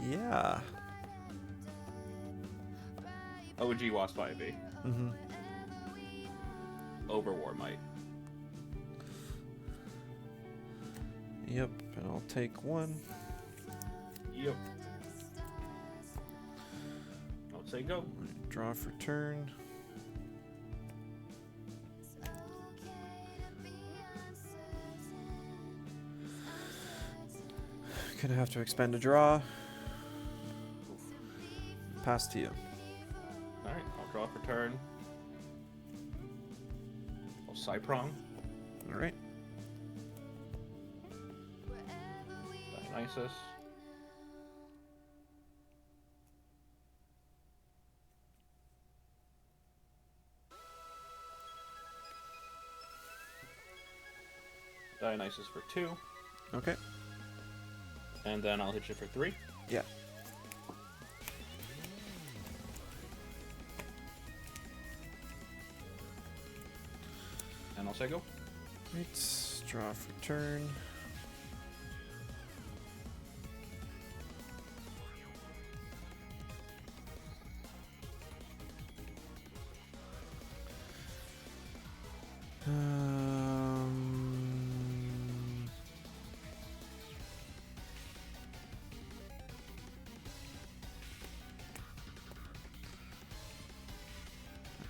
Yeah. OG Wasp Ivy. Mm-hmm. Over Warmite. Yep, and I'll take 1. Yep. I'll say go. Draw for turn. Gonna have to expend a draw. Pass to you. Alright, I'll draw for turn. I'll Cyprong. Alright. Dionysus. Dionysus for 2. Okay. And then I'll hit you for 3. Yeah. And I'll say go. Right. Draw for turn. There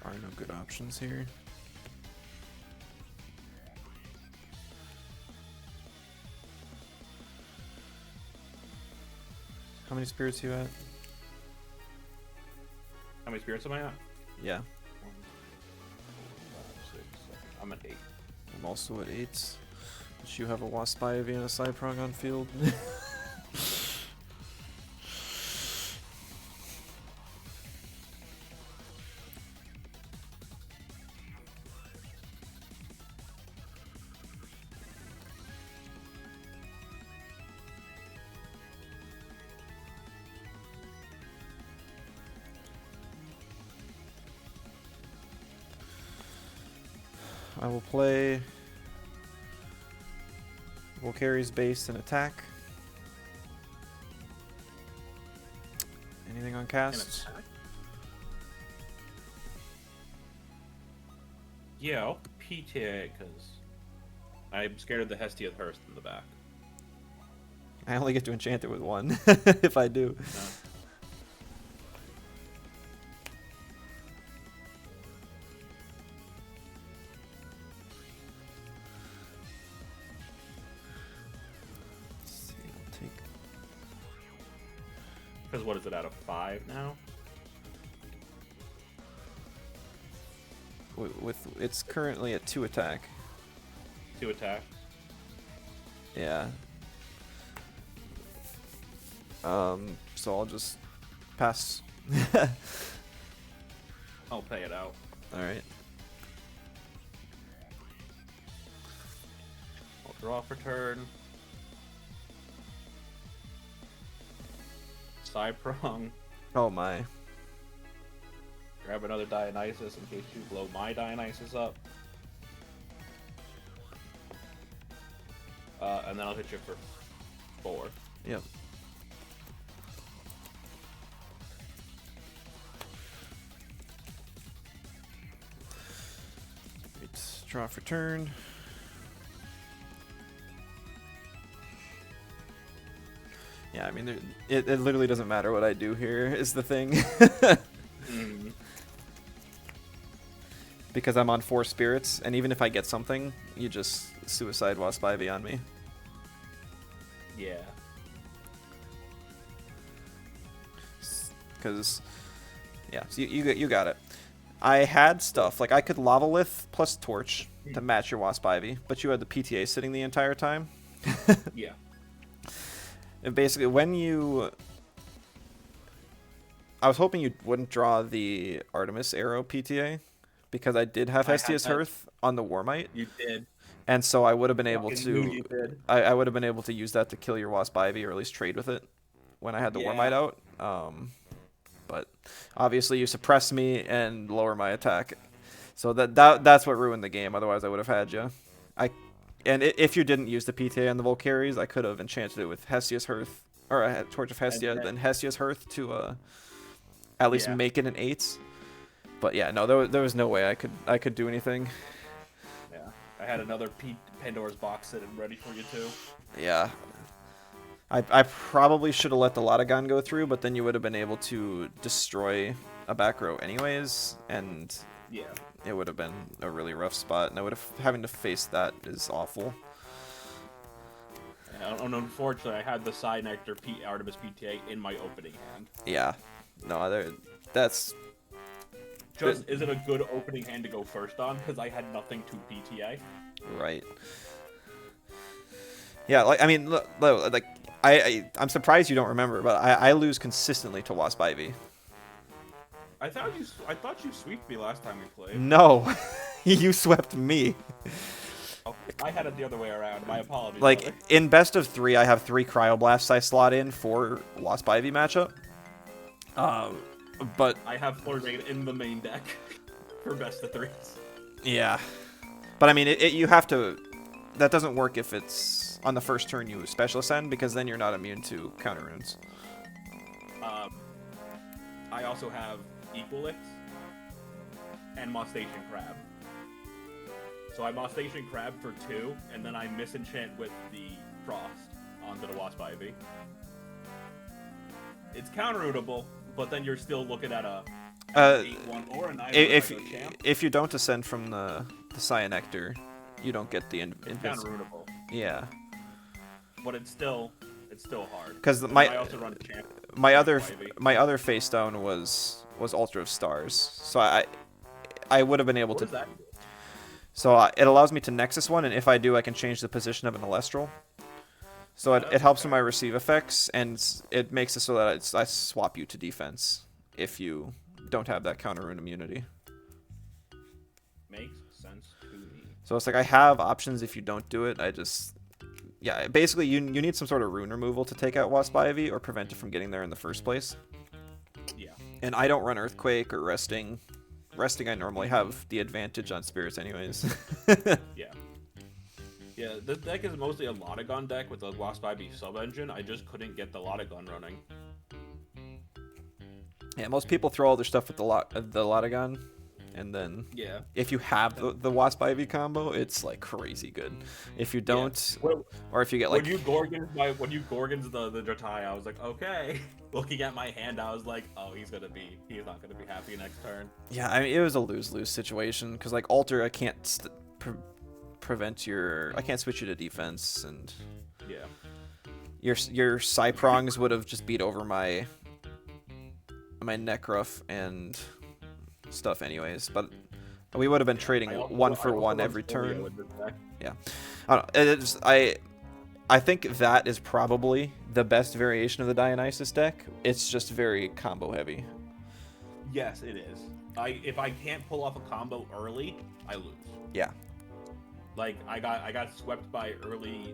are no good options here. How many spirits you at? How many spirits am I at? Yeah. 1, 4, 5, 6, 7. I'm at 8. I'm also at 8. But you have a Wasp Ivy and a Cyprong on field. I will play Volcari's base and attack. Anything on An cast? attack? Yeah, I'll PTA because I'm scared of the Hestia's Hearth in the back. I only get to enchant it with one if I do. No. Let's see, I'll take. Because what is it, out of 5 now? With it's currently at 2 attack. 2 attacks. Yeah. So I'll just pass. I'll pay it out. All right. I'll draw for turn. Cyprong. Oh my. Grab another Dionysus in case you blow my Dionysus up. And then I'll hit you for 4. Yep. Right, draw for turn. Yeah, I mean, it literally doesn't matter what I do here, is the thing. Mm. Because I'm on 4 spirits, and even if I get something, you just suicide Wasp Ivy on me. Yeah. Because, yeah, so you got it. I had stuff, like I could Lavalith plus Torch to match your Wasp Ivy, but you had the PTA sitting the entire time. Yeah. And basically, when you... I was hoping you wouldn't draw the Artemis Arrow PTA, because I did have I had Hestia's that. Hearth on the Warmite, You did. and so I would have been able Fucking knew to... you did. I would have been able to use that to kill your Wasp Ivy, or at least trade with it when I had the Yeah. Warmite out. But obviously you suppress me and lower my attack. So that's what ruined the game. Otherwise I would have had you. If you didn't use the PTA on the Volcaries, I could have enchanted it with Hestia's Hearth, or a Torch of Hestia, And- then Hestia's Hearth to at least Yeah. make it an 8. But yeah, no, there was no way I could do anything. Yeah. I had another Pandora's box sitting ready for you too. Yeah. I probably should have let the Lotagon go through, but then you would have been able to destroy a back row anyways, and Yeah. it would have been a really rough spot, and I would have having to face that is awful. And unfortunately, I had the Side Nectar Artemis PTA in my opening hand. Yeah. No, that's Just is it a good opening hand to go first on? Because I had nothing to PTA. right. Yeah, like I mean, like I'm surprised you don't remember, but I lose consistently to Wasp Ivy. I thought you sweeped me last time we played. No, you swept me. Oh, I had it the other way around. My apologies. Like brother. in best of 3, I have 3 Cryoblasts I slot in for Wasp Ivy matchup. But I have Flurzain in the main deck for best of 3s. yeah, but I mean, you have to. That doesn't work if it's on the first turn you special ascend, because then you're not immune to counter runes. I also have Equalix and Mostation Crab. So I Mostation Crab for 2, and then I misenchant with the Frost onto the Wasp Ivy. It's counter-rootable, but then you're still looking at a 8-1 or a 9-1 champ. If you don't ascend from the Cyanectar, you don't get the invincible. Counter-rootable. Yeah. But it's still it's still hard. Because And I also run champ. my other Ivy. my other face down was Ultra of Stars, so I would have been able What to. does that do? So it allows me to Nexus one, and if I do, I can change the position of an Elestral. So it helps with my receive effects, and it makes it so that I swap you to defense if you don't have that counter rune immunity. Makes sense to me. So it's like I have options if you don't do it. Yeah, basically you need some sort of rune removal to take out Wasp Ivy or prevent it from getting there in the first place. Yeah. And I don't run Earthquake or Resting. Resting I normally have the advantage on Spirits anyways. Yeah. Yeah, this deck is mostly a Lotagon deck with a Wasp Ivy sub-engine. I just couldn't get the Lotagon running. Yeah, most people throw all their stuff with the Lotagon, and then Yeah. if you have the Wasp Ivy combo, it's like crazy good. If you don't, or if you get like when you Gorgons the Dratai, I was like, okay. Looking at my hand, I was like, oh, he's not gonna be happy next turn. yeah, I mean it was a lose-lose situation because like Alter, I can't I can't switch you to defense, and Yeah. your Psyprongs would have just beat over my Necruff and stuff anyways, but we would have been trading one for one every turn. Yeah, I don't know. I think that is probably the best variation of the Dionysus deck. It's just very combo heavy. Yes, it is. If I can't pull off a combo early, I lose. Yeah. Like I got swept by early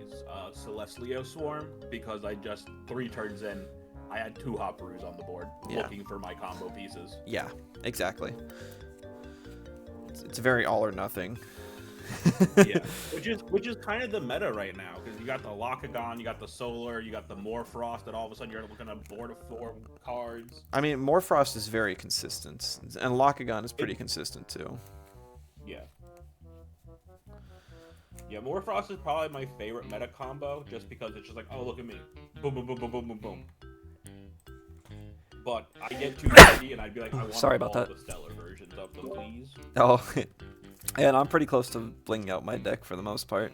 Celestial Swarm because I just 3 turns in, I had 2 Hopperoos on the board looking for my combo pieces. Yeah, exactly. It's very all or nothing. Yeah, which is kind of the meta right now because you got the Locagon, you got the Solar, you got the Morfrost, and all of a sudden you're looking at a board of 4 cards. I mean, Morfrost is very consistent, and Locagon is pretty consistent too. Yeah. Yeah, Morfrost is probably my favorite meta combo just because it's just like, oh, look at me. Boom, boom, boom, boom, boom, boom, boom. But I get too greedy and I'd be like, I want Sorry all about that. the stellar versions of them, please. Oh, and I'm pretty close to blinging out my deck for the most part.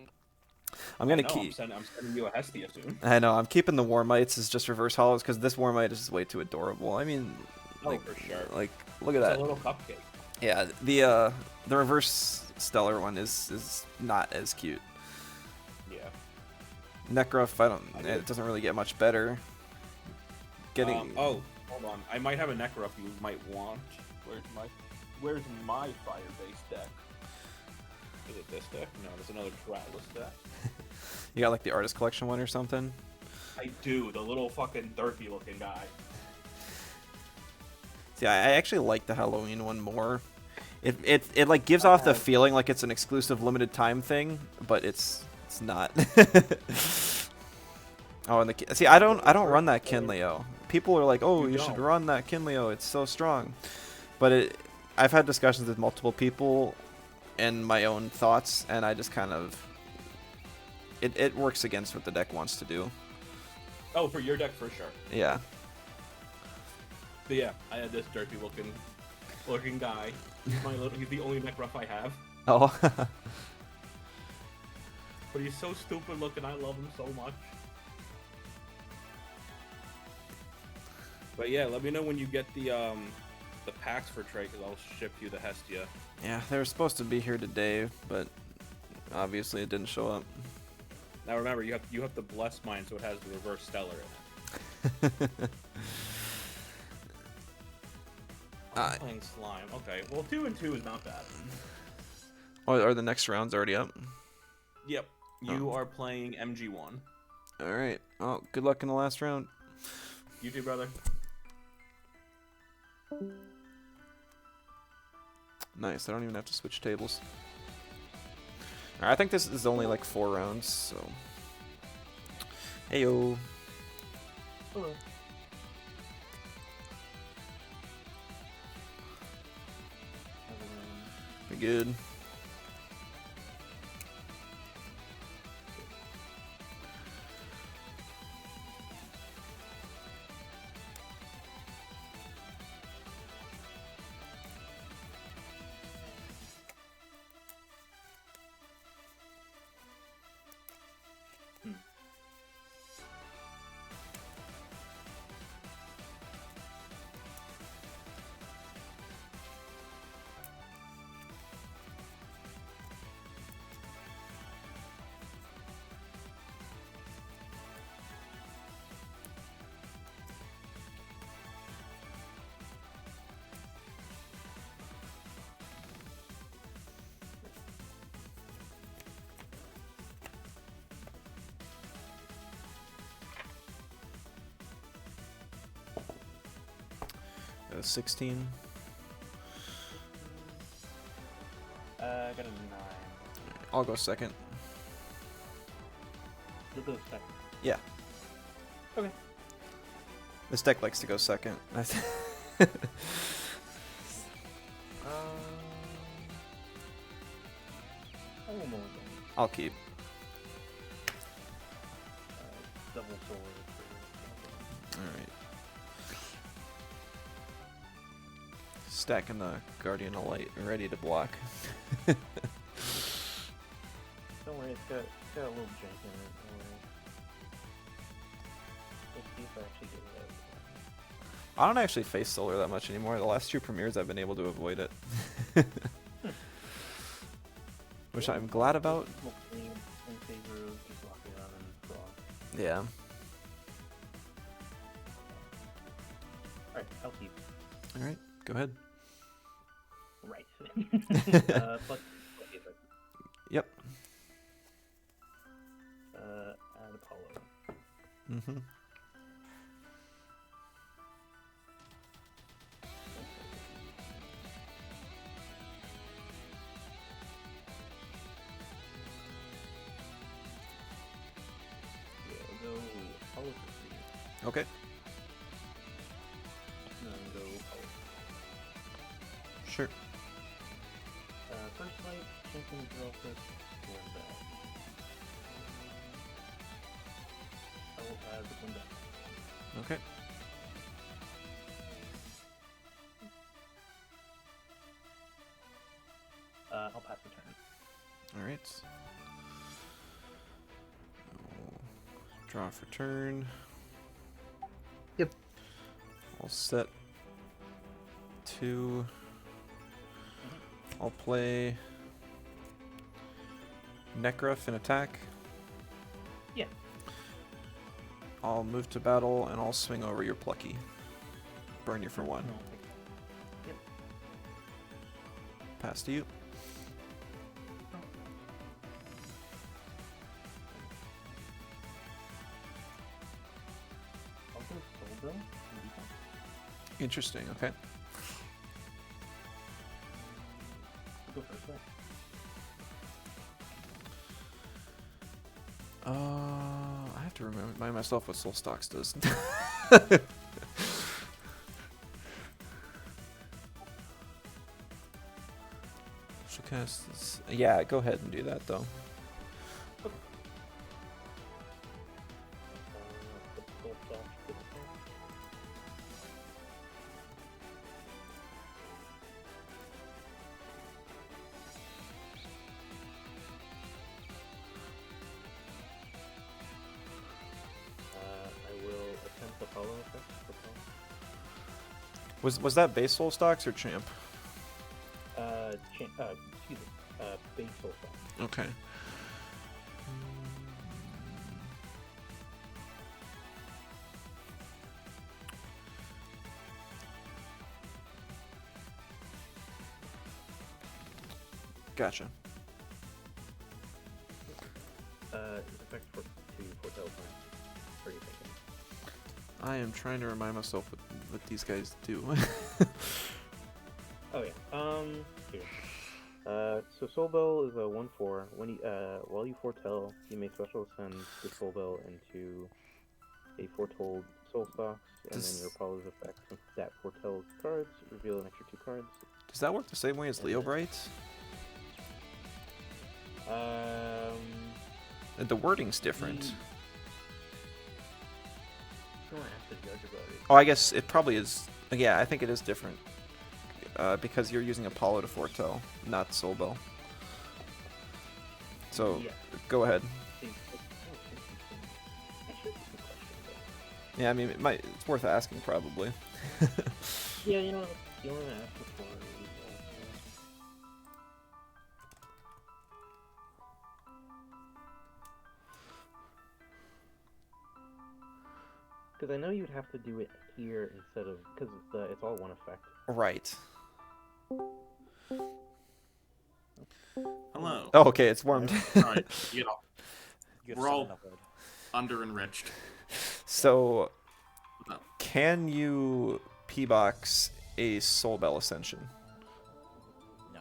I'm gonna keep. I'm sending you a Hestia soon. I know. I'm keeping the Warmites as just reverse hollows because this Warmite is just way too adorable. I mean, like, for sure. Like, look at It's that. a little cupcake. Yeah, the reverse stellar one is not as cute. Yeah. Necruff, it doesn't really get much better. Oh, hold on. I might have a Necruff you might want. Where's my fire-based deck? Is it this deck? No, there's another Travis deck. You got like the artist collection one or something? I do, the little fucking derpy looking guy. See, I actually like the Halloween one more. It like gives off the feeling like it's an exclusive limited time thing, but it's not. Oh, and see, I don't run that Kinleo. People are like, oh, you should run that Kinleo. It's so strong. But I've had discussions with multiple people and my own thoughts, and I just kind of it works against what the deck wants to do. Oh, for your deck for sure. Yeah. But yeah, I had this dirty looking guy. He's the only Necruff I have. Oh. But he's so stupid looking, I love him so much. But yeah, let me know when you get the packs for trade, because I'll ship you the Hestia. Yeah, they were supposed to be here today, but obviously it didn't show up. Now remember, you have to bless mine so it has the reverse stellar in it. I'm playing slime. Okay, well 2 and 2 is not bad. Oh, are the next rounds already up? Yep. You are playing MG1. All right. Oh, good luck in the last round. You too, brother. Nice. I don't even have to switch tables. All right, I think this is only like 4 rounds, so. Heyo. Hello. We good. a 16. I got a 9. I'll go second. You'll go second. Yeah. Okay. This deck likes to go second. I will more I'll keep. double sword. Alright. Stacking the Guardian of Light, ready to block. Don't worry, it's got a little jank in it. Don't worry. Let's see if I actually get it out. I don't actually face solar that much anymore. The last 2 premieres I've been able to avoid it. Which I'm glad about. In favor of just locking on and frost. Yeah. Alright, I'll keep. Alright, go ahead. Right. Plus effect. Yep. Add Apollo. Mm-hmm. Yeah, I'll go Apollo for 3. Okay. And then go Apollo. Sure. First light, champion drill fist, and I will add the one down. Okay. I'll pass the turn. Alright. Draw for turn. Yep. I'll set 2. I'll play Necrof and attack. Yeah. I'll move to battle and I'll swing over your Plucky. Burn you for 1. Yep. Pass to you. I'll go Soul Bill and defense. Interesting, okay. I'll go first light. I have to remind myself what Soul Stocks does. Should cast this. Yeah, go ahead and do that though. Put Soul Stocks to the side. I will attempt Apollo effect. Was that base Soul Stocks or champ? Excuse me. Base Soul Stocks. Okay. Gotcha. Effect for 2 foretell time. What are you thinking? I am trying to remind myself what these guys do. Oh yeah. Here. So Soul Bell is a 1/4. When you while you foretell, you may special send the Soul Bell into a foretold Soul Stocks, and then your Apollo's effect, since that foretells cards, reveal an extra 2 cards. Does that work the same way as Leo Bright? The wording's different. You don't have to judge about it. Oh, I guess it probably is. Yeah, I think it is different. Because you're using Apollo to foretell, not Soul Bell. So, Yeah. go ahead. Actually, that's a good question, Yeah, I mean, it's worth asking, probably. though. Yeah, you know what I asked before. Because I know you'd have to do it here instead of, because it's all one effect. Right. Hello. Oh, okay, it's warmed. Alright, you know, Good We're all- sign up, Ed. under-enriched. So, No. can you P-box a Soul Bell Ascension? No.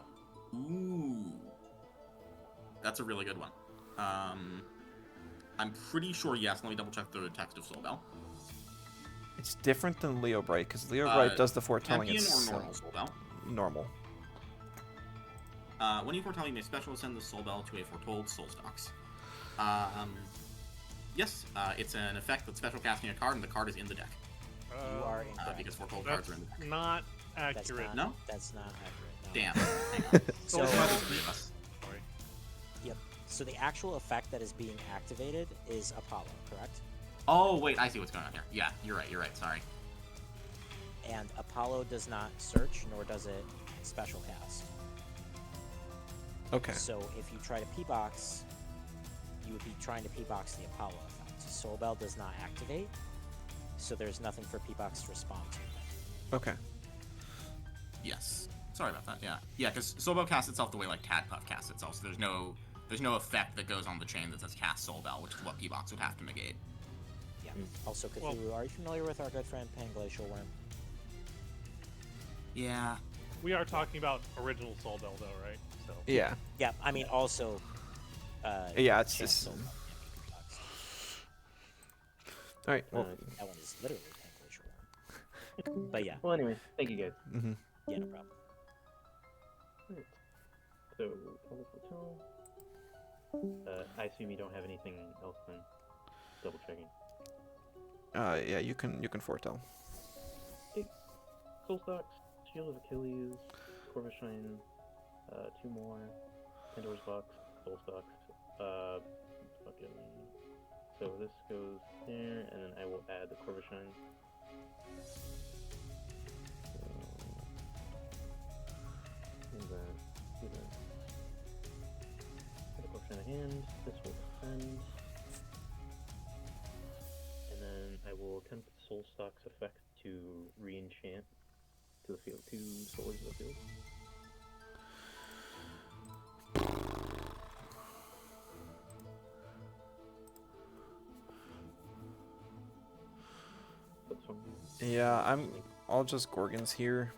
Ooh. That's a really good one. I'm pretty sure yes. Let me double check the text of Soul Bell. It's different than Leo Bright, because Leo Bright does the foretelling Champion or itself. normal Soul Bell? Normal. When you foretell, you may special ascend the Soul Bell to a foretold Soul Stocks. Yes, it's an effect that's special casting a card, and the card is in the deck. You are incorrect. Because foretold That's cards are in the deck. not That's accurate. not, No? That's not accurate. No. Damn. Hang on. So, It's not the three of us. Sorry. yep. So the actual effect that is being activated is Apollo, correct? Oh, wait, I see what's going on here. Yeah, you're right, sorry. And Apollo does not search, nor does it special cast. Okay. So if you try to P-box, you would be trying to P-box the Apollo effect. Soul Bell does not activate, so there's nothing for P-box to respond to. Okay. Yes. Sorry about that, yeah. Yeah, because Soul Bell casts itself the way, like, Tadpuff casts itself, so there's no effect that goes on the chain that says cast Soul Bell, which is what P-Box would have to negate. Yeah. Also, Cthulhu, are you familiar with our good friend Panglacial Worm? Yeah. We are talking about original Soul Bell, though, right? So. Yeah. Yeah, I mean, also... Yeah, it's Chance just... Soul Bell can't be P-boxed. Alright, well... That one is literally Panglacial Worm. But yeah, Well, anyway, thank you guys. mhm. yeah, no problem. Right. So, Public Hotel. I assume you don't have anything else then. Double checking. Yeah, you can foretell. Soul Stocks, Shield of Achilles, Corvishine, 2 more, Pandora's Box, Soul Stocks, fucking... So this goes there, and then I will add the Corvishine. Do that, do that. Put the Corvishine in hand, this will defend. And then I will attempt the Soul Stocks effect to re-enchant to the field, 2 souls of the field. That's fine. Yeah, I'll just Gorgons here.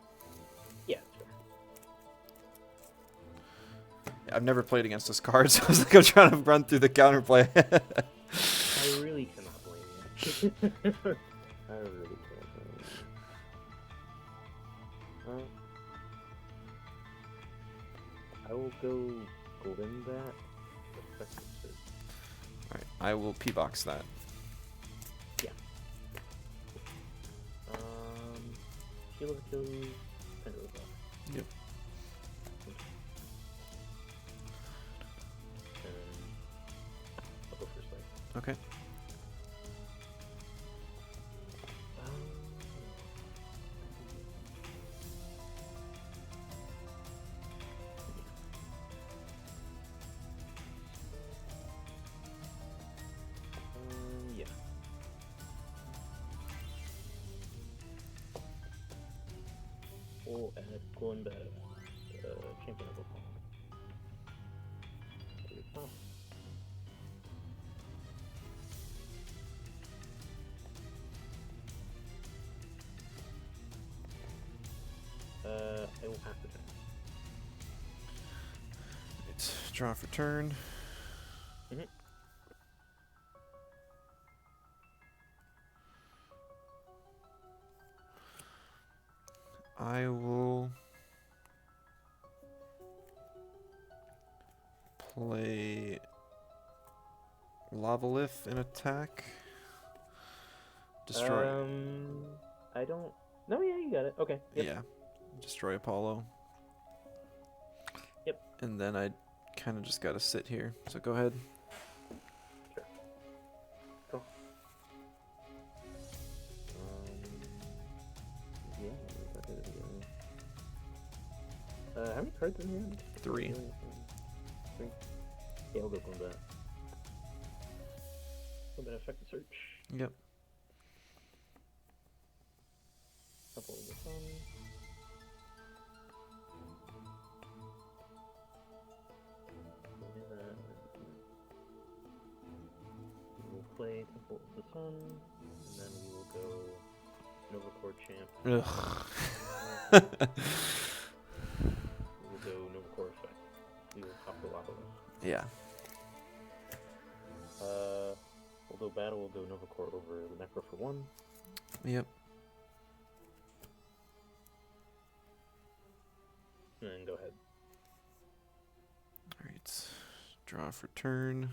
Yeah, sure. I've never played against this card, so I was like, I'm trying to run through the counterplay. I really cannot blame you. I really can't blame you. I will go golden that. Effective search. Alright, I will P-box that. Shield of Achilles, Pandora's Box. Yep. And I'll go first, like. Okay. Yeah. We'll add going back, champion of Oklahoma. I will have to turn. Right, draw for turn. Mhm. I will play Lavalith in attack. Destroy. I don't. No, yeah, you got it. Okay. Yep. Yeah. Destroy Apollo. Yep. And then I kind of just got to sit here. So go ahead. Sure. Cool. Yeah. I'll do it again. How many cards in here? 3. 3. Yeah, we'll go combat. Combat effective search. Yep. Couple of the sun. We will play Temple of the Sun, and then we will go Nova Core Champ. Ugh. We'll go Nova Core effect. We will pop the lava. Yeah. We'll go battle. We'll go Nova Core over the Necro for 1. Yep. And then go ahead. Alright. Draw for turn.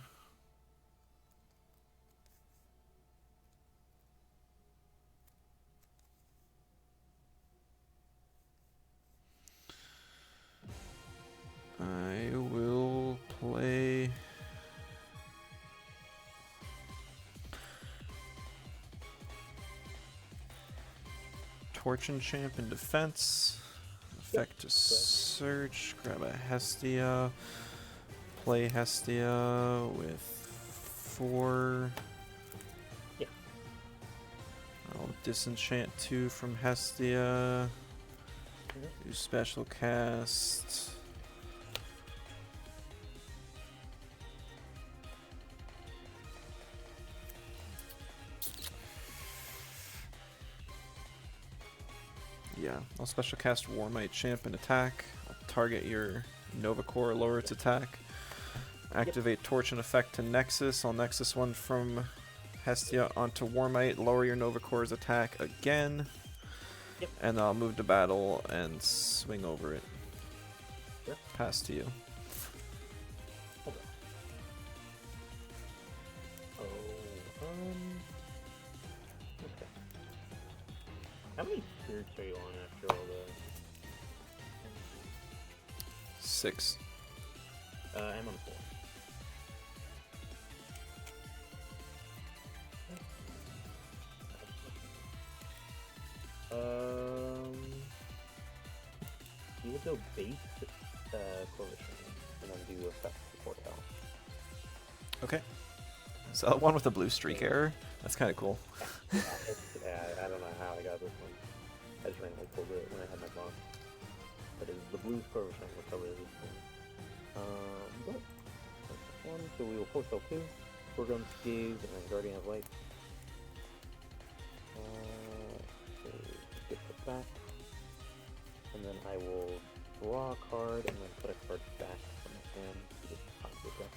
I will play Torch Enchant in defense. Effect to search. Grab a Hestia. Play Hestia with 4. Yeah. I'll disenchant 2 from Hestia. Do special cast. Yeah, I'll special cast Warmite Champ and attack. I'll target your Nova Core, lower its attack. Activate Torch and effect to Nexus. I'll Nexus 1 from Hestia onto Warmite, lower your Nova Core's attack again. Yep. And I'll move to battle and swing over it. Sure. Pass to you. Hold on. Okay. How many spirits are you on after all the... 6. I'm on 4. You will go base coalition and then do effect support health. Okay. So one with a blue streak error. That's kind of cool. Yeah, I don't know how I got this one. I just randomly pulled it when I had my boss. But it's the blue coalition will cover this one. But that's 1, so we will force L 2. Foregone Gaze and then Guardian of Light. So get put back. And then I will draw a card and then put a card back from the hand to the top of the deck.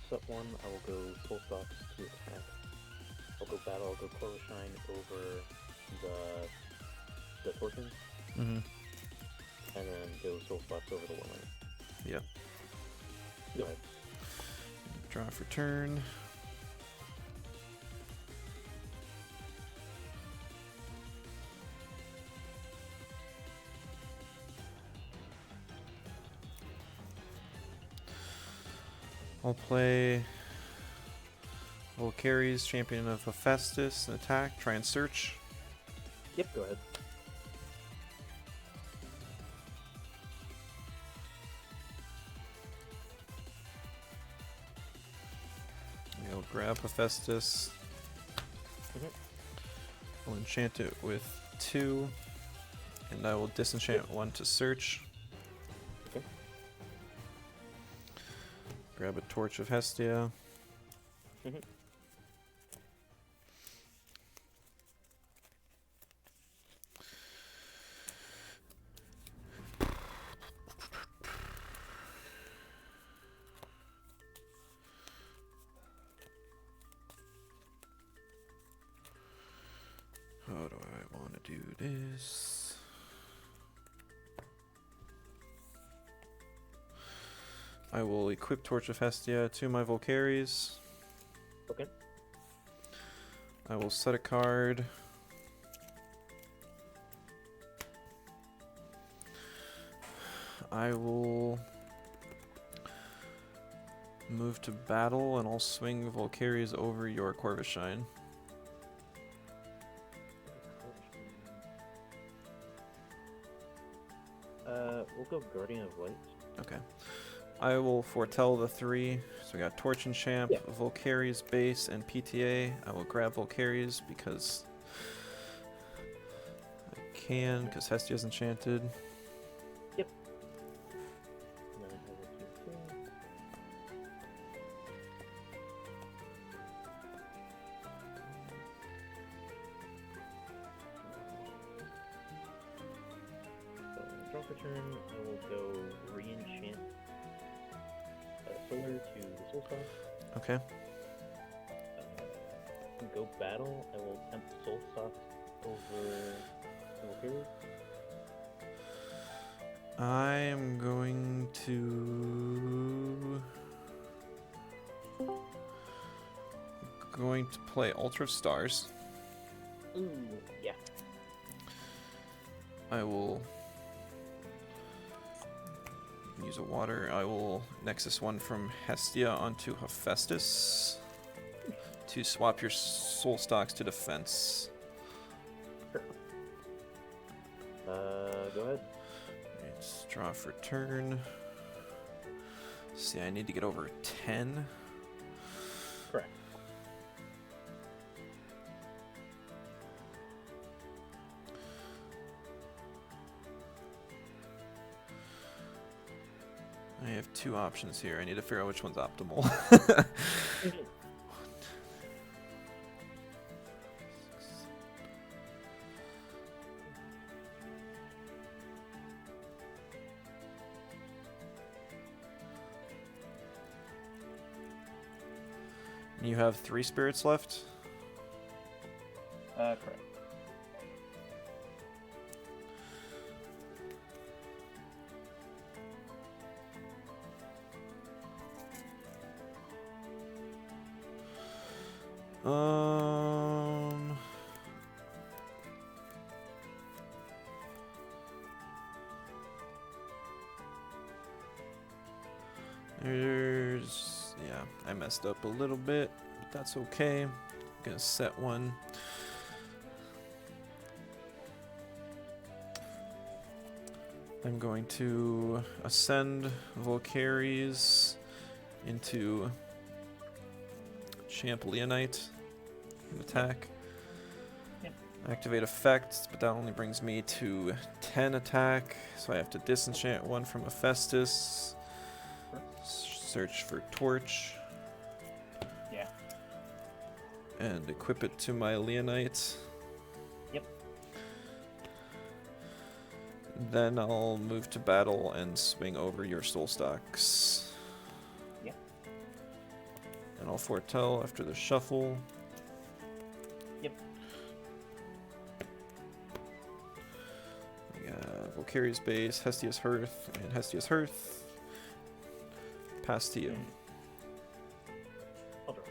Set 1, I will go Soul Stalks to attack. I'll go battle, I'll go Core Shine over the Torchons. Mm-hmm. And then go Soul Stalks over the Warmite. Yep. Go ahead. Draw for turn. I'll play Volcaries, Champion of Hephaestus, and attack. Try and search. Yep, go ahead. I'll grab Hephaestus. I'll enchant it with 2. And I will disenchant 1 to search. Okay. Grab a Torch of Hestia. How do I want to do this? I will equip Torch of Hestia to my Volcaries. Okay. I will set a card. I will move to battle and I'll swing Volcaries over your Corvishine. We'll go Guardian of Light. Okay. I will foretell the 3. So we got Torch and Champ, Yeah. Volcaries base, and PTA. I will grab Volcaries because I can, because Hestia's enchanted. And then I will do 2. pass a turn, I will go re-enchant Solar to the Soul Stock. Okay. Go battle, I will attempt Soul Stock over Valkyrie. I am going to play Ultra Stars. Ooh, yeah. I will use a water. I will Nexus one from Hestia onto Hephaestus to swap your soul stocks to defense. Go ahead. Let's draw for turn. See, I need to get over 10. Correct. I have two options here. I need to figure out which one's optimal. You have 3 spirits left? Correct. Um... There's... Yeah, I messed up a little bit, but that's okay. I'm gonna set one. I'm going to ascend Volcaries into Champ Leonite and attack. Yep. Activate effects, but that only brings me to 10 attack, so I have to disenchant one from Hephaestus. Search for Torch. Yeah. And equip it to my Leonite. Yep. Then I'll move to battle and swing over your soul stocks. Yeah. And I'll foretell after the shuffle. Yep. We got Valkyrie's base, Hestia's Hearth, and Hestia's Hearth. Pass to you. I'll draw.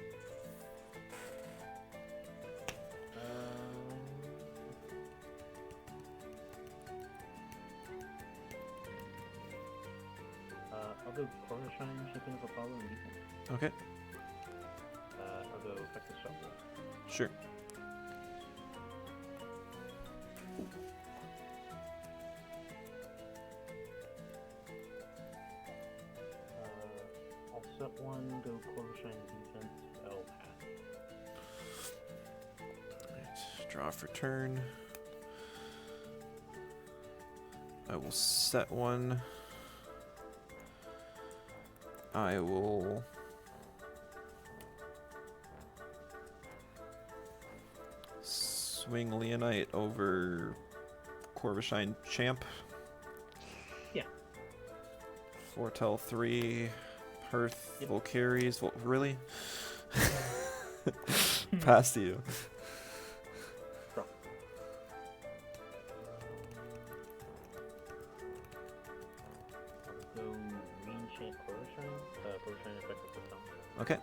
I'll go Cornershine, Champion of Apollo, and defense. Okay, I'll go Effective Shuffle. sure. I'll set one, go Cornershine defense, I'll pass. Right, draw for turn. I will set one. I will swing Leonite over Corvishine Champ. Yeah. Foretell 3, Hearth, Yep. Valkyries. Really? Pass to you. Draw. I'll go re-enchant Cornershine, Cornershine Effective Shuffle. Okay.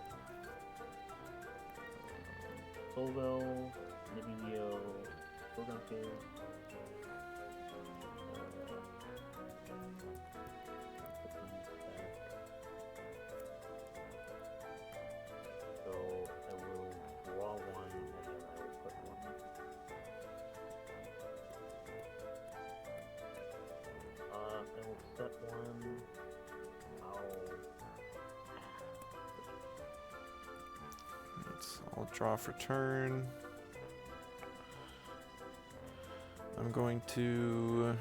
Solvel, Nibio, Gorgonke. So I will draw one and then I will put one. I will set one. I'll draw for turn. I'm going to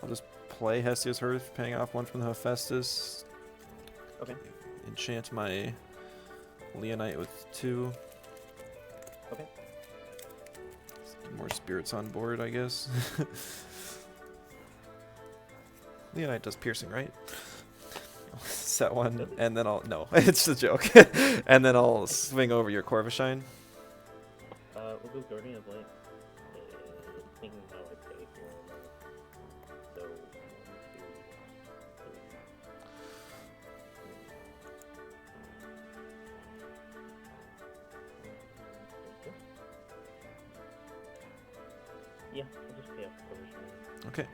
I'll just play Hestia's Hearth, paying off one from the Hephaestus. Okay. Enchant my Leonite with 2. Okay. More spirits on board, I guess. Leonite does piercing, right? Set one, and then I'll... No, it's a joke. And then I'll swing over your Corvishine. We'll go Guardian of Light. Thinking how I play here. So, 1, 2, 3. Yeah, I'll just pay off the Corvishine. Okay.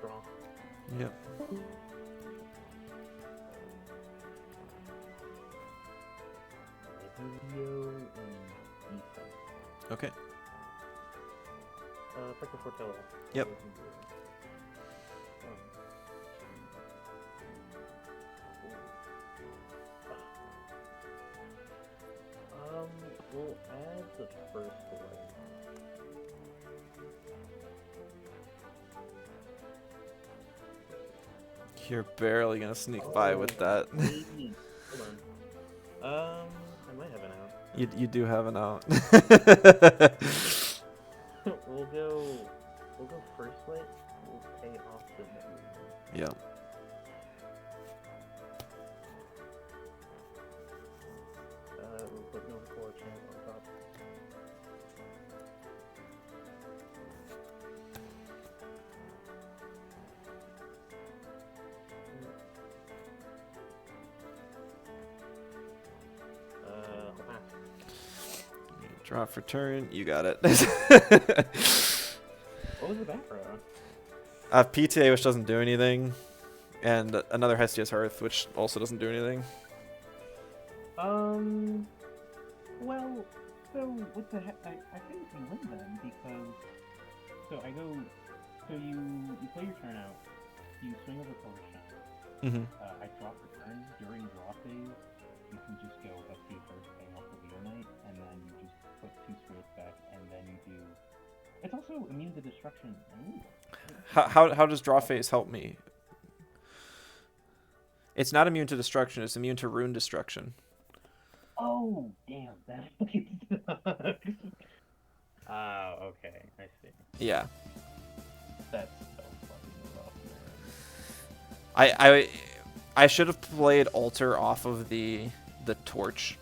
Draw. Yep. Video and defense. Okay. Effective foretell. Yep. We'll add the first one. You're barely gonna sneak by with that. Maybe. Hold on. I might have an out. You do have an out. We'll go first light. We'll pay off the negative. Yeah. We'll put Nova Core chance on top. I'll pass. Draw for turn. You got it. What was the background? PTA, which doesn't do anything, and another Hestia's Hearth, which also doesn't do anything. Well, so what the heck? I think we win then because so you play your turn out, you swing over Corvishine. Mm-hmm. I draw for turn. During draw phase, you can just go ST first, paying off the Leonite, and then you just put 2 spirits back, and then you do. It's also immune to destruction. Ooh. How does draw phase help me? It's not immune to destruction. It's immune to rune destruction. Oh, damn, that fucking sucks. Okay, I see. Yeah. That's so fucking rough, man. I should have played altar off of the torch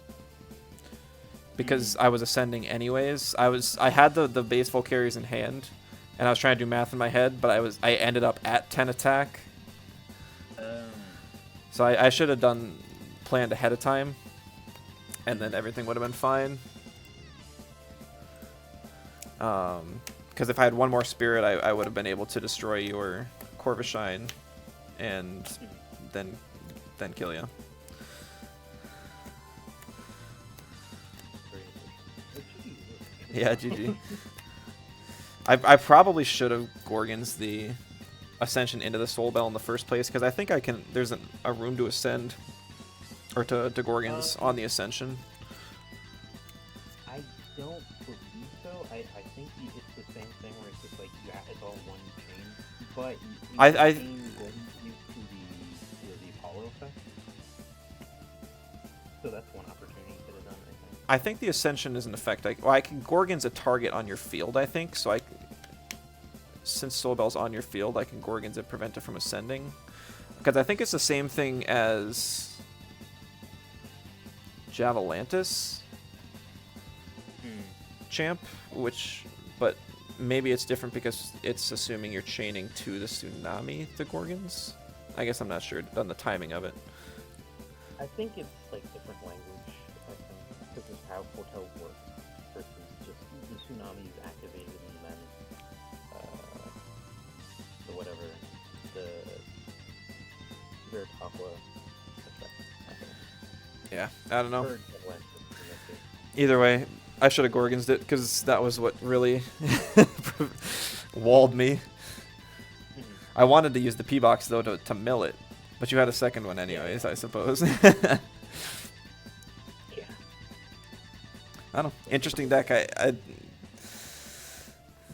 because I was ascending anyways. I had the base Volcaries in hand, and I was trying to do math in my head, but I ended up at 10 attack. So I should have planned ahead of time, and then everything would have been fine. Because if I had one more spirit, I would have been able to destroy your Corvishine, and then kill you. Yeah, GG. I probably should have Gorgons the Ascension into the Soul Bell in the first place, because I think there's a room to ascend, or to Gorgons on the Ascension. I don't believe so. I think it's the same thing where it's just like it's all one chain, but I chain wins you to the Apollo effect. So that's one opportunity you could have done, I think. I think the Ascension is an effect. I can Gorgon's a target on your field, I think, so since Soul Bell's on your field, I can Gorgon's it, prevent it from ascending. Because I think it's the same thing as Javalantis champ, but maybe it's different because it's assuming you're chaining to the Tsunami, the Gorgons. I guess I'm not sure on the timing of it. I think it's like different language, I think, because of how Foretell works versus just the Tsunami is activated and then the whatever, the Veritaqua effect, I think. Yeah, I don't know. Or Javalantis, in that case. Either way, I should have Gorgons'd it, because that was what really walled me. I wanted to use the P-Box, though, to mill it. But you had a second one anyways, I suppose. Yeah. I don't know. Interesting deck.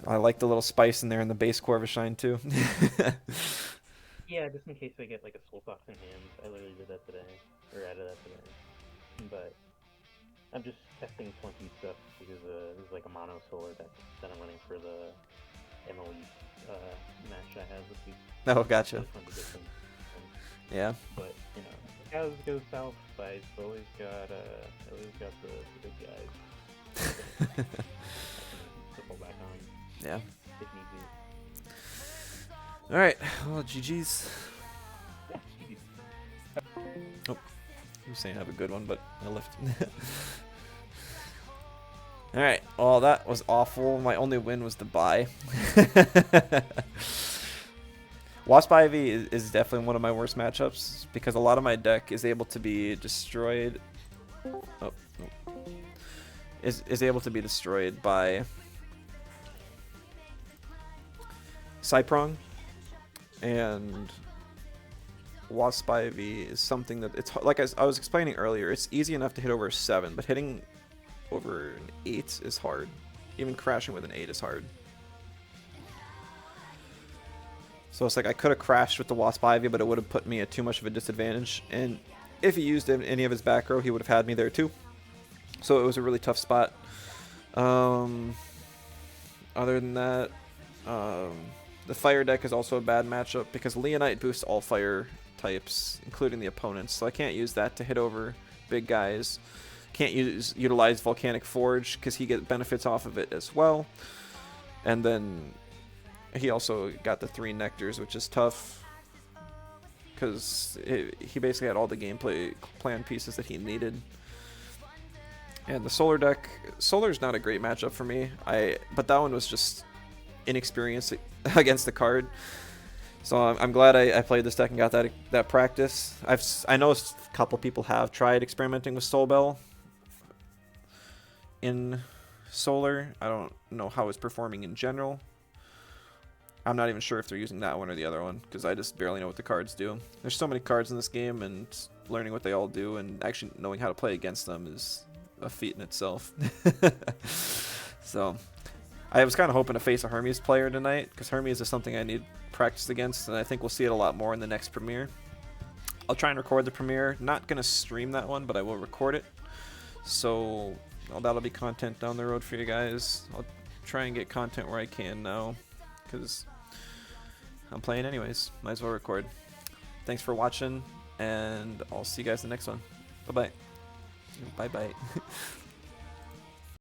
I like the little spice in there in the base core of a Shine too. Yeah, just in case I get like a Soul Fox in hand. I literally did that today, or added that today. But I'm just testing 20 stuff because this is like a mono solar deck that I'm running for the MLE match I have this week. Oh, gotcha. Really fun to get some. Yeah. But you know, cows go south. I've always got the big guys. To fall back on Yeah. if need be. All right. Well, GG's. Yeah, easy. Oh, you were saying have a good one, but I left. All right. Well, that was awful. My only win was the buy. Wasp Ivy is definitely one of my worst matchups because a lot of my deck is able to be destroyed. Oh, no. Is able to be destroyed by Cyprong, and Wasp Ivy is something that it's like I was explaining earlier. It's easy enough to hit over a 7, but hitting over an 8 is hard. Even crashing with an 8 is hard. So it's like I could have crashed with the Wasp Ivy, but it would have put me at too much of a disadvantage. And if he used any of his back row, he would have had me there too. So it was a really tough spot. Other than that, the fire deck is also a bad matchup because Leonite boosts all fire types, including the opponents. So I can't use that to hit over big guys. Can't utilize Volcanic Forge because he gets benefits off of it as well. And then he also got the 3 Nectars, which is tough because he basically had all the gameplay plan pieces that he needed. And the Solar deck, Solar's not a great matchup for me. But that one was just inexperienced against the card. So I'm glad I played this deck and got that practice. I know a couple people have tried experimenting with Soul Bell in Solar. I don't know how it's performing in general. I'm not even sure if they're using that one or the other one because I just barely know what the cards do. There's so many cards in this game, and learning what they all do and actually knowing how to play against them is a feat in itself. So I was kind of hoping to face a Hermes player tonight because Hermes is something I need practice against, and I think we'll see it a lot more in the next premiere. I'll try and record the premiere. Not going to stream that one, but I will record it. So that'll be content down the road for you guys. I'll try and get content where I can now because I'm playing anyways. Might as well record. Thanks for watching, and I'll see you guys in the next one. Bye-bye. Bye-bye.